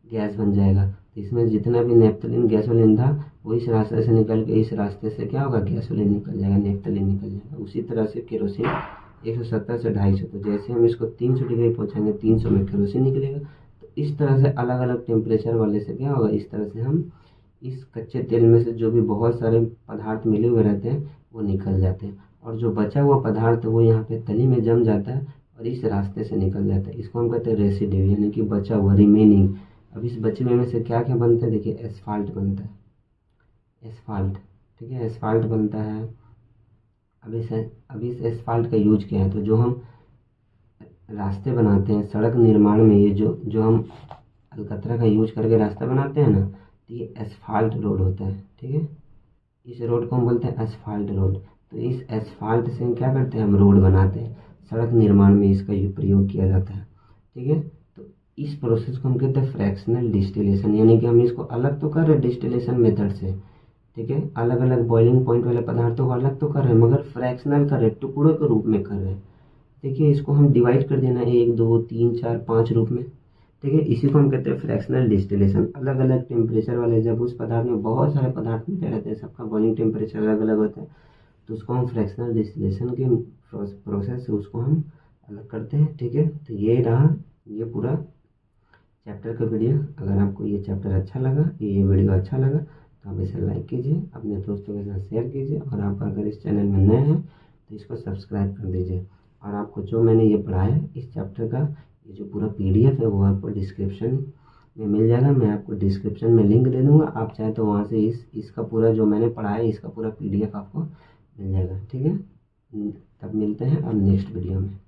गैस बन जाएगा। तो इसमें जितना भी नेफ्थलीन, गैसोलीन था वो इस रास्ते से निकल के इस रास्ते से क्या होगा, गैसोलीन निकल जाएगा, नेफ्थलीन निकल जाएगा। उसी तरह से केरोसिन 170 से 250, तो जैसे हम इसको 300 डिग्री पहुँचाएंगे, 300 में केरोसिन निकलेगा, तो इस तरह से अलग अलग टेम्परेचर वाले से क्या होगा, इस तरह से हम इस कच्चे तेल में से जो भी बहुत सारे पदार्थ मिले हुए रहते हैं वो निकल जाते हैं, और जो बचा हुआ पदार्थ वो यहाँ पे तली में जम जाता है और इस रास्ते से निकल जाता है। इसको हम कहते हैं रेसिड्यू, यानी कि बचा हुआ, रिमेनिंग। अब इस बचे हुए में से क्या क्या बनता है, देखिए एस्फाल्ट बनता है, एस्फाल्ट, ठीक है, एस्फाल्ट बनता है। अब इस एस्फाल्ट का यूज क्या है, तो जो हम रास्ते बनाते हैं सड़क निर्माण में, ये जो जो हम अलकतरा का यूज करके रास्ता बनाते हैं ना, तो ये एस्फाल्ट रोड होता है, ठीक है। इस रोड को हम बोलते हैं एस्फाल्ट रोड। तो इस एस्फाल्ट से हम क्या करते हैं, हम रोड बनाते हैं, सड़क निर्माण में इसका प्रयोग किया जाता है, ठीक है। तो इस प्रोसेस को हम कहते हैं फ्रैक्शनल डिस्टिलेशन, यानी कि हम इसको अलग तो कर रहे हैं डिस्टिलेशन मेथड से, ठीक है, अलग अलग बॉइलिंग पॉइंट वाले पदार्थों को अलग तो कर रहे हैं, मगर फ्रैक्शनल कर रहे हैं, टुकड़ों के रूप में कर रहे हैं। देखिए इसको हम डिवाइड कर देना 1 2 3 4 5 रूप में, ठीक है। इसी को हम कहते हैं फ्रैक्शनल डिस्टिलेशन। अलग अलग टेम्परेचर वाले, जब उस पदार्थ में बहुत सारे पदार्थ मिले रहते हैं, सबका बॉइलिंग टेम्परेचर अलग अलग होता है, तो उसको हम फ्रैक्शनल डिस्टिलेशन के प्रोसेस से उसको हम अलग करते हैं, ठीक है। तो ये रहा ये पूरा चैप्टर का वीडियो। अगर आपको ये चैप्टर अच्छा लगा, ये वीडियो अच्छा लगा, तो आप इसे लाइक कीजिए, अपने दोस्तों के साथ शेयर कीजिए, और आप अगर इस चैनल में नए हैं तो इसको सब्सक्राइब कर दीजिए। और आपको जो मैंने ये पढ़ाया इस चैप्टर का, ये जो पूरा PDF है वो आपको डिस्क्रिप्शन में मिल जाएगा। मैं आपको डिस्क्रिप्शन में लिंक दे दूँगा, आप चाहे तो वहाँ से इसका पूरा जो मैंने पढ़ाया इसका पूरा PDF आपको मिल जाएगा, ठीक है। तब मिलते हैं अब नेक्स्ट वीडियो में।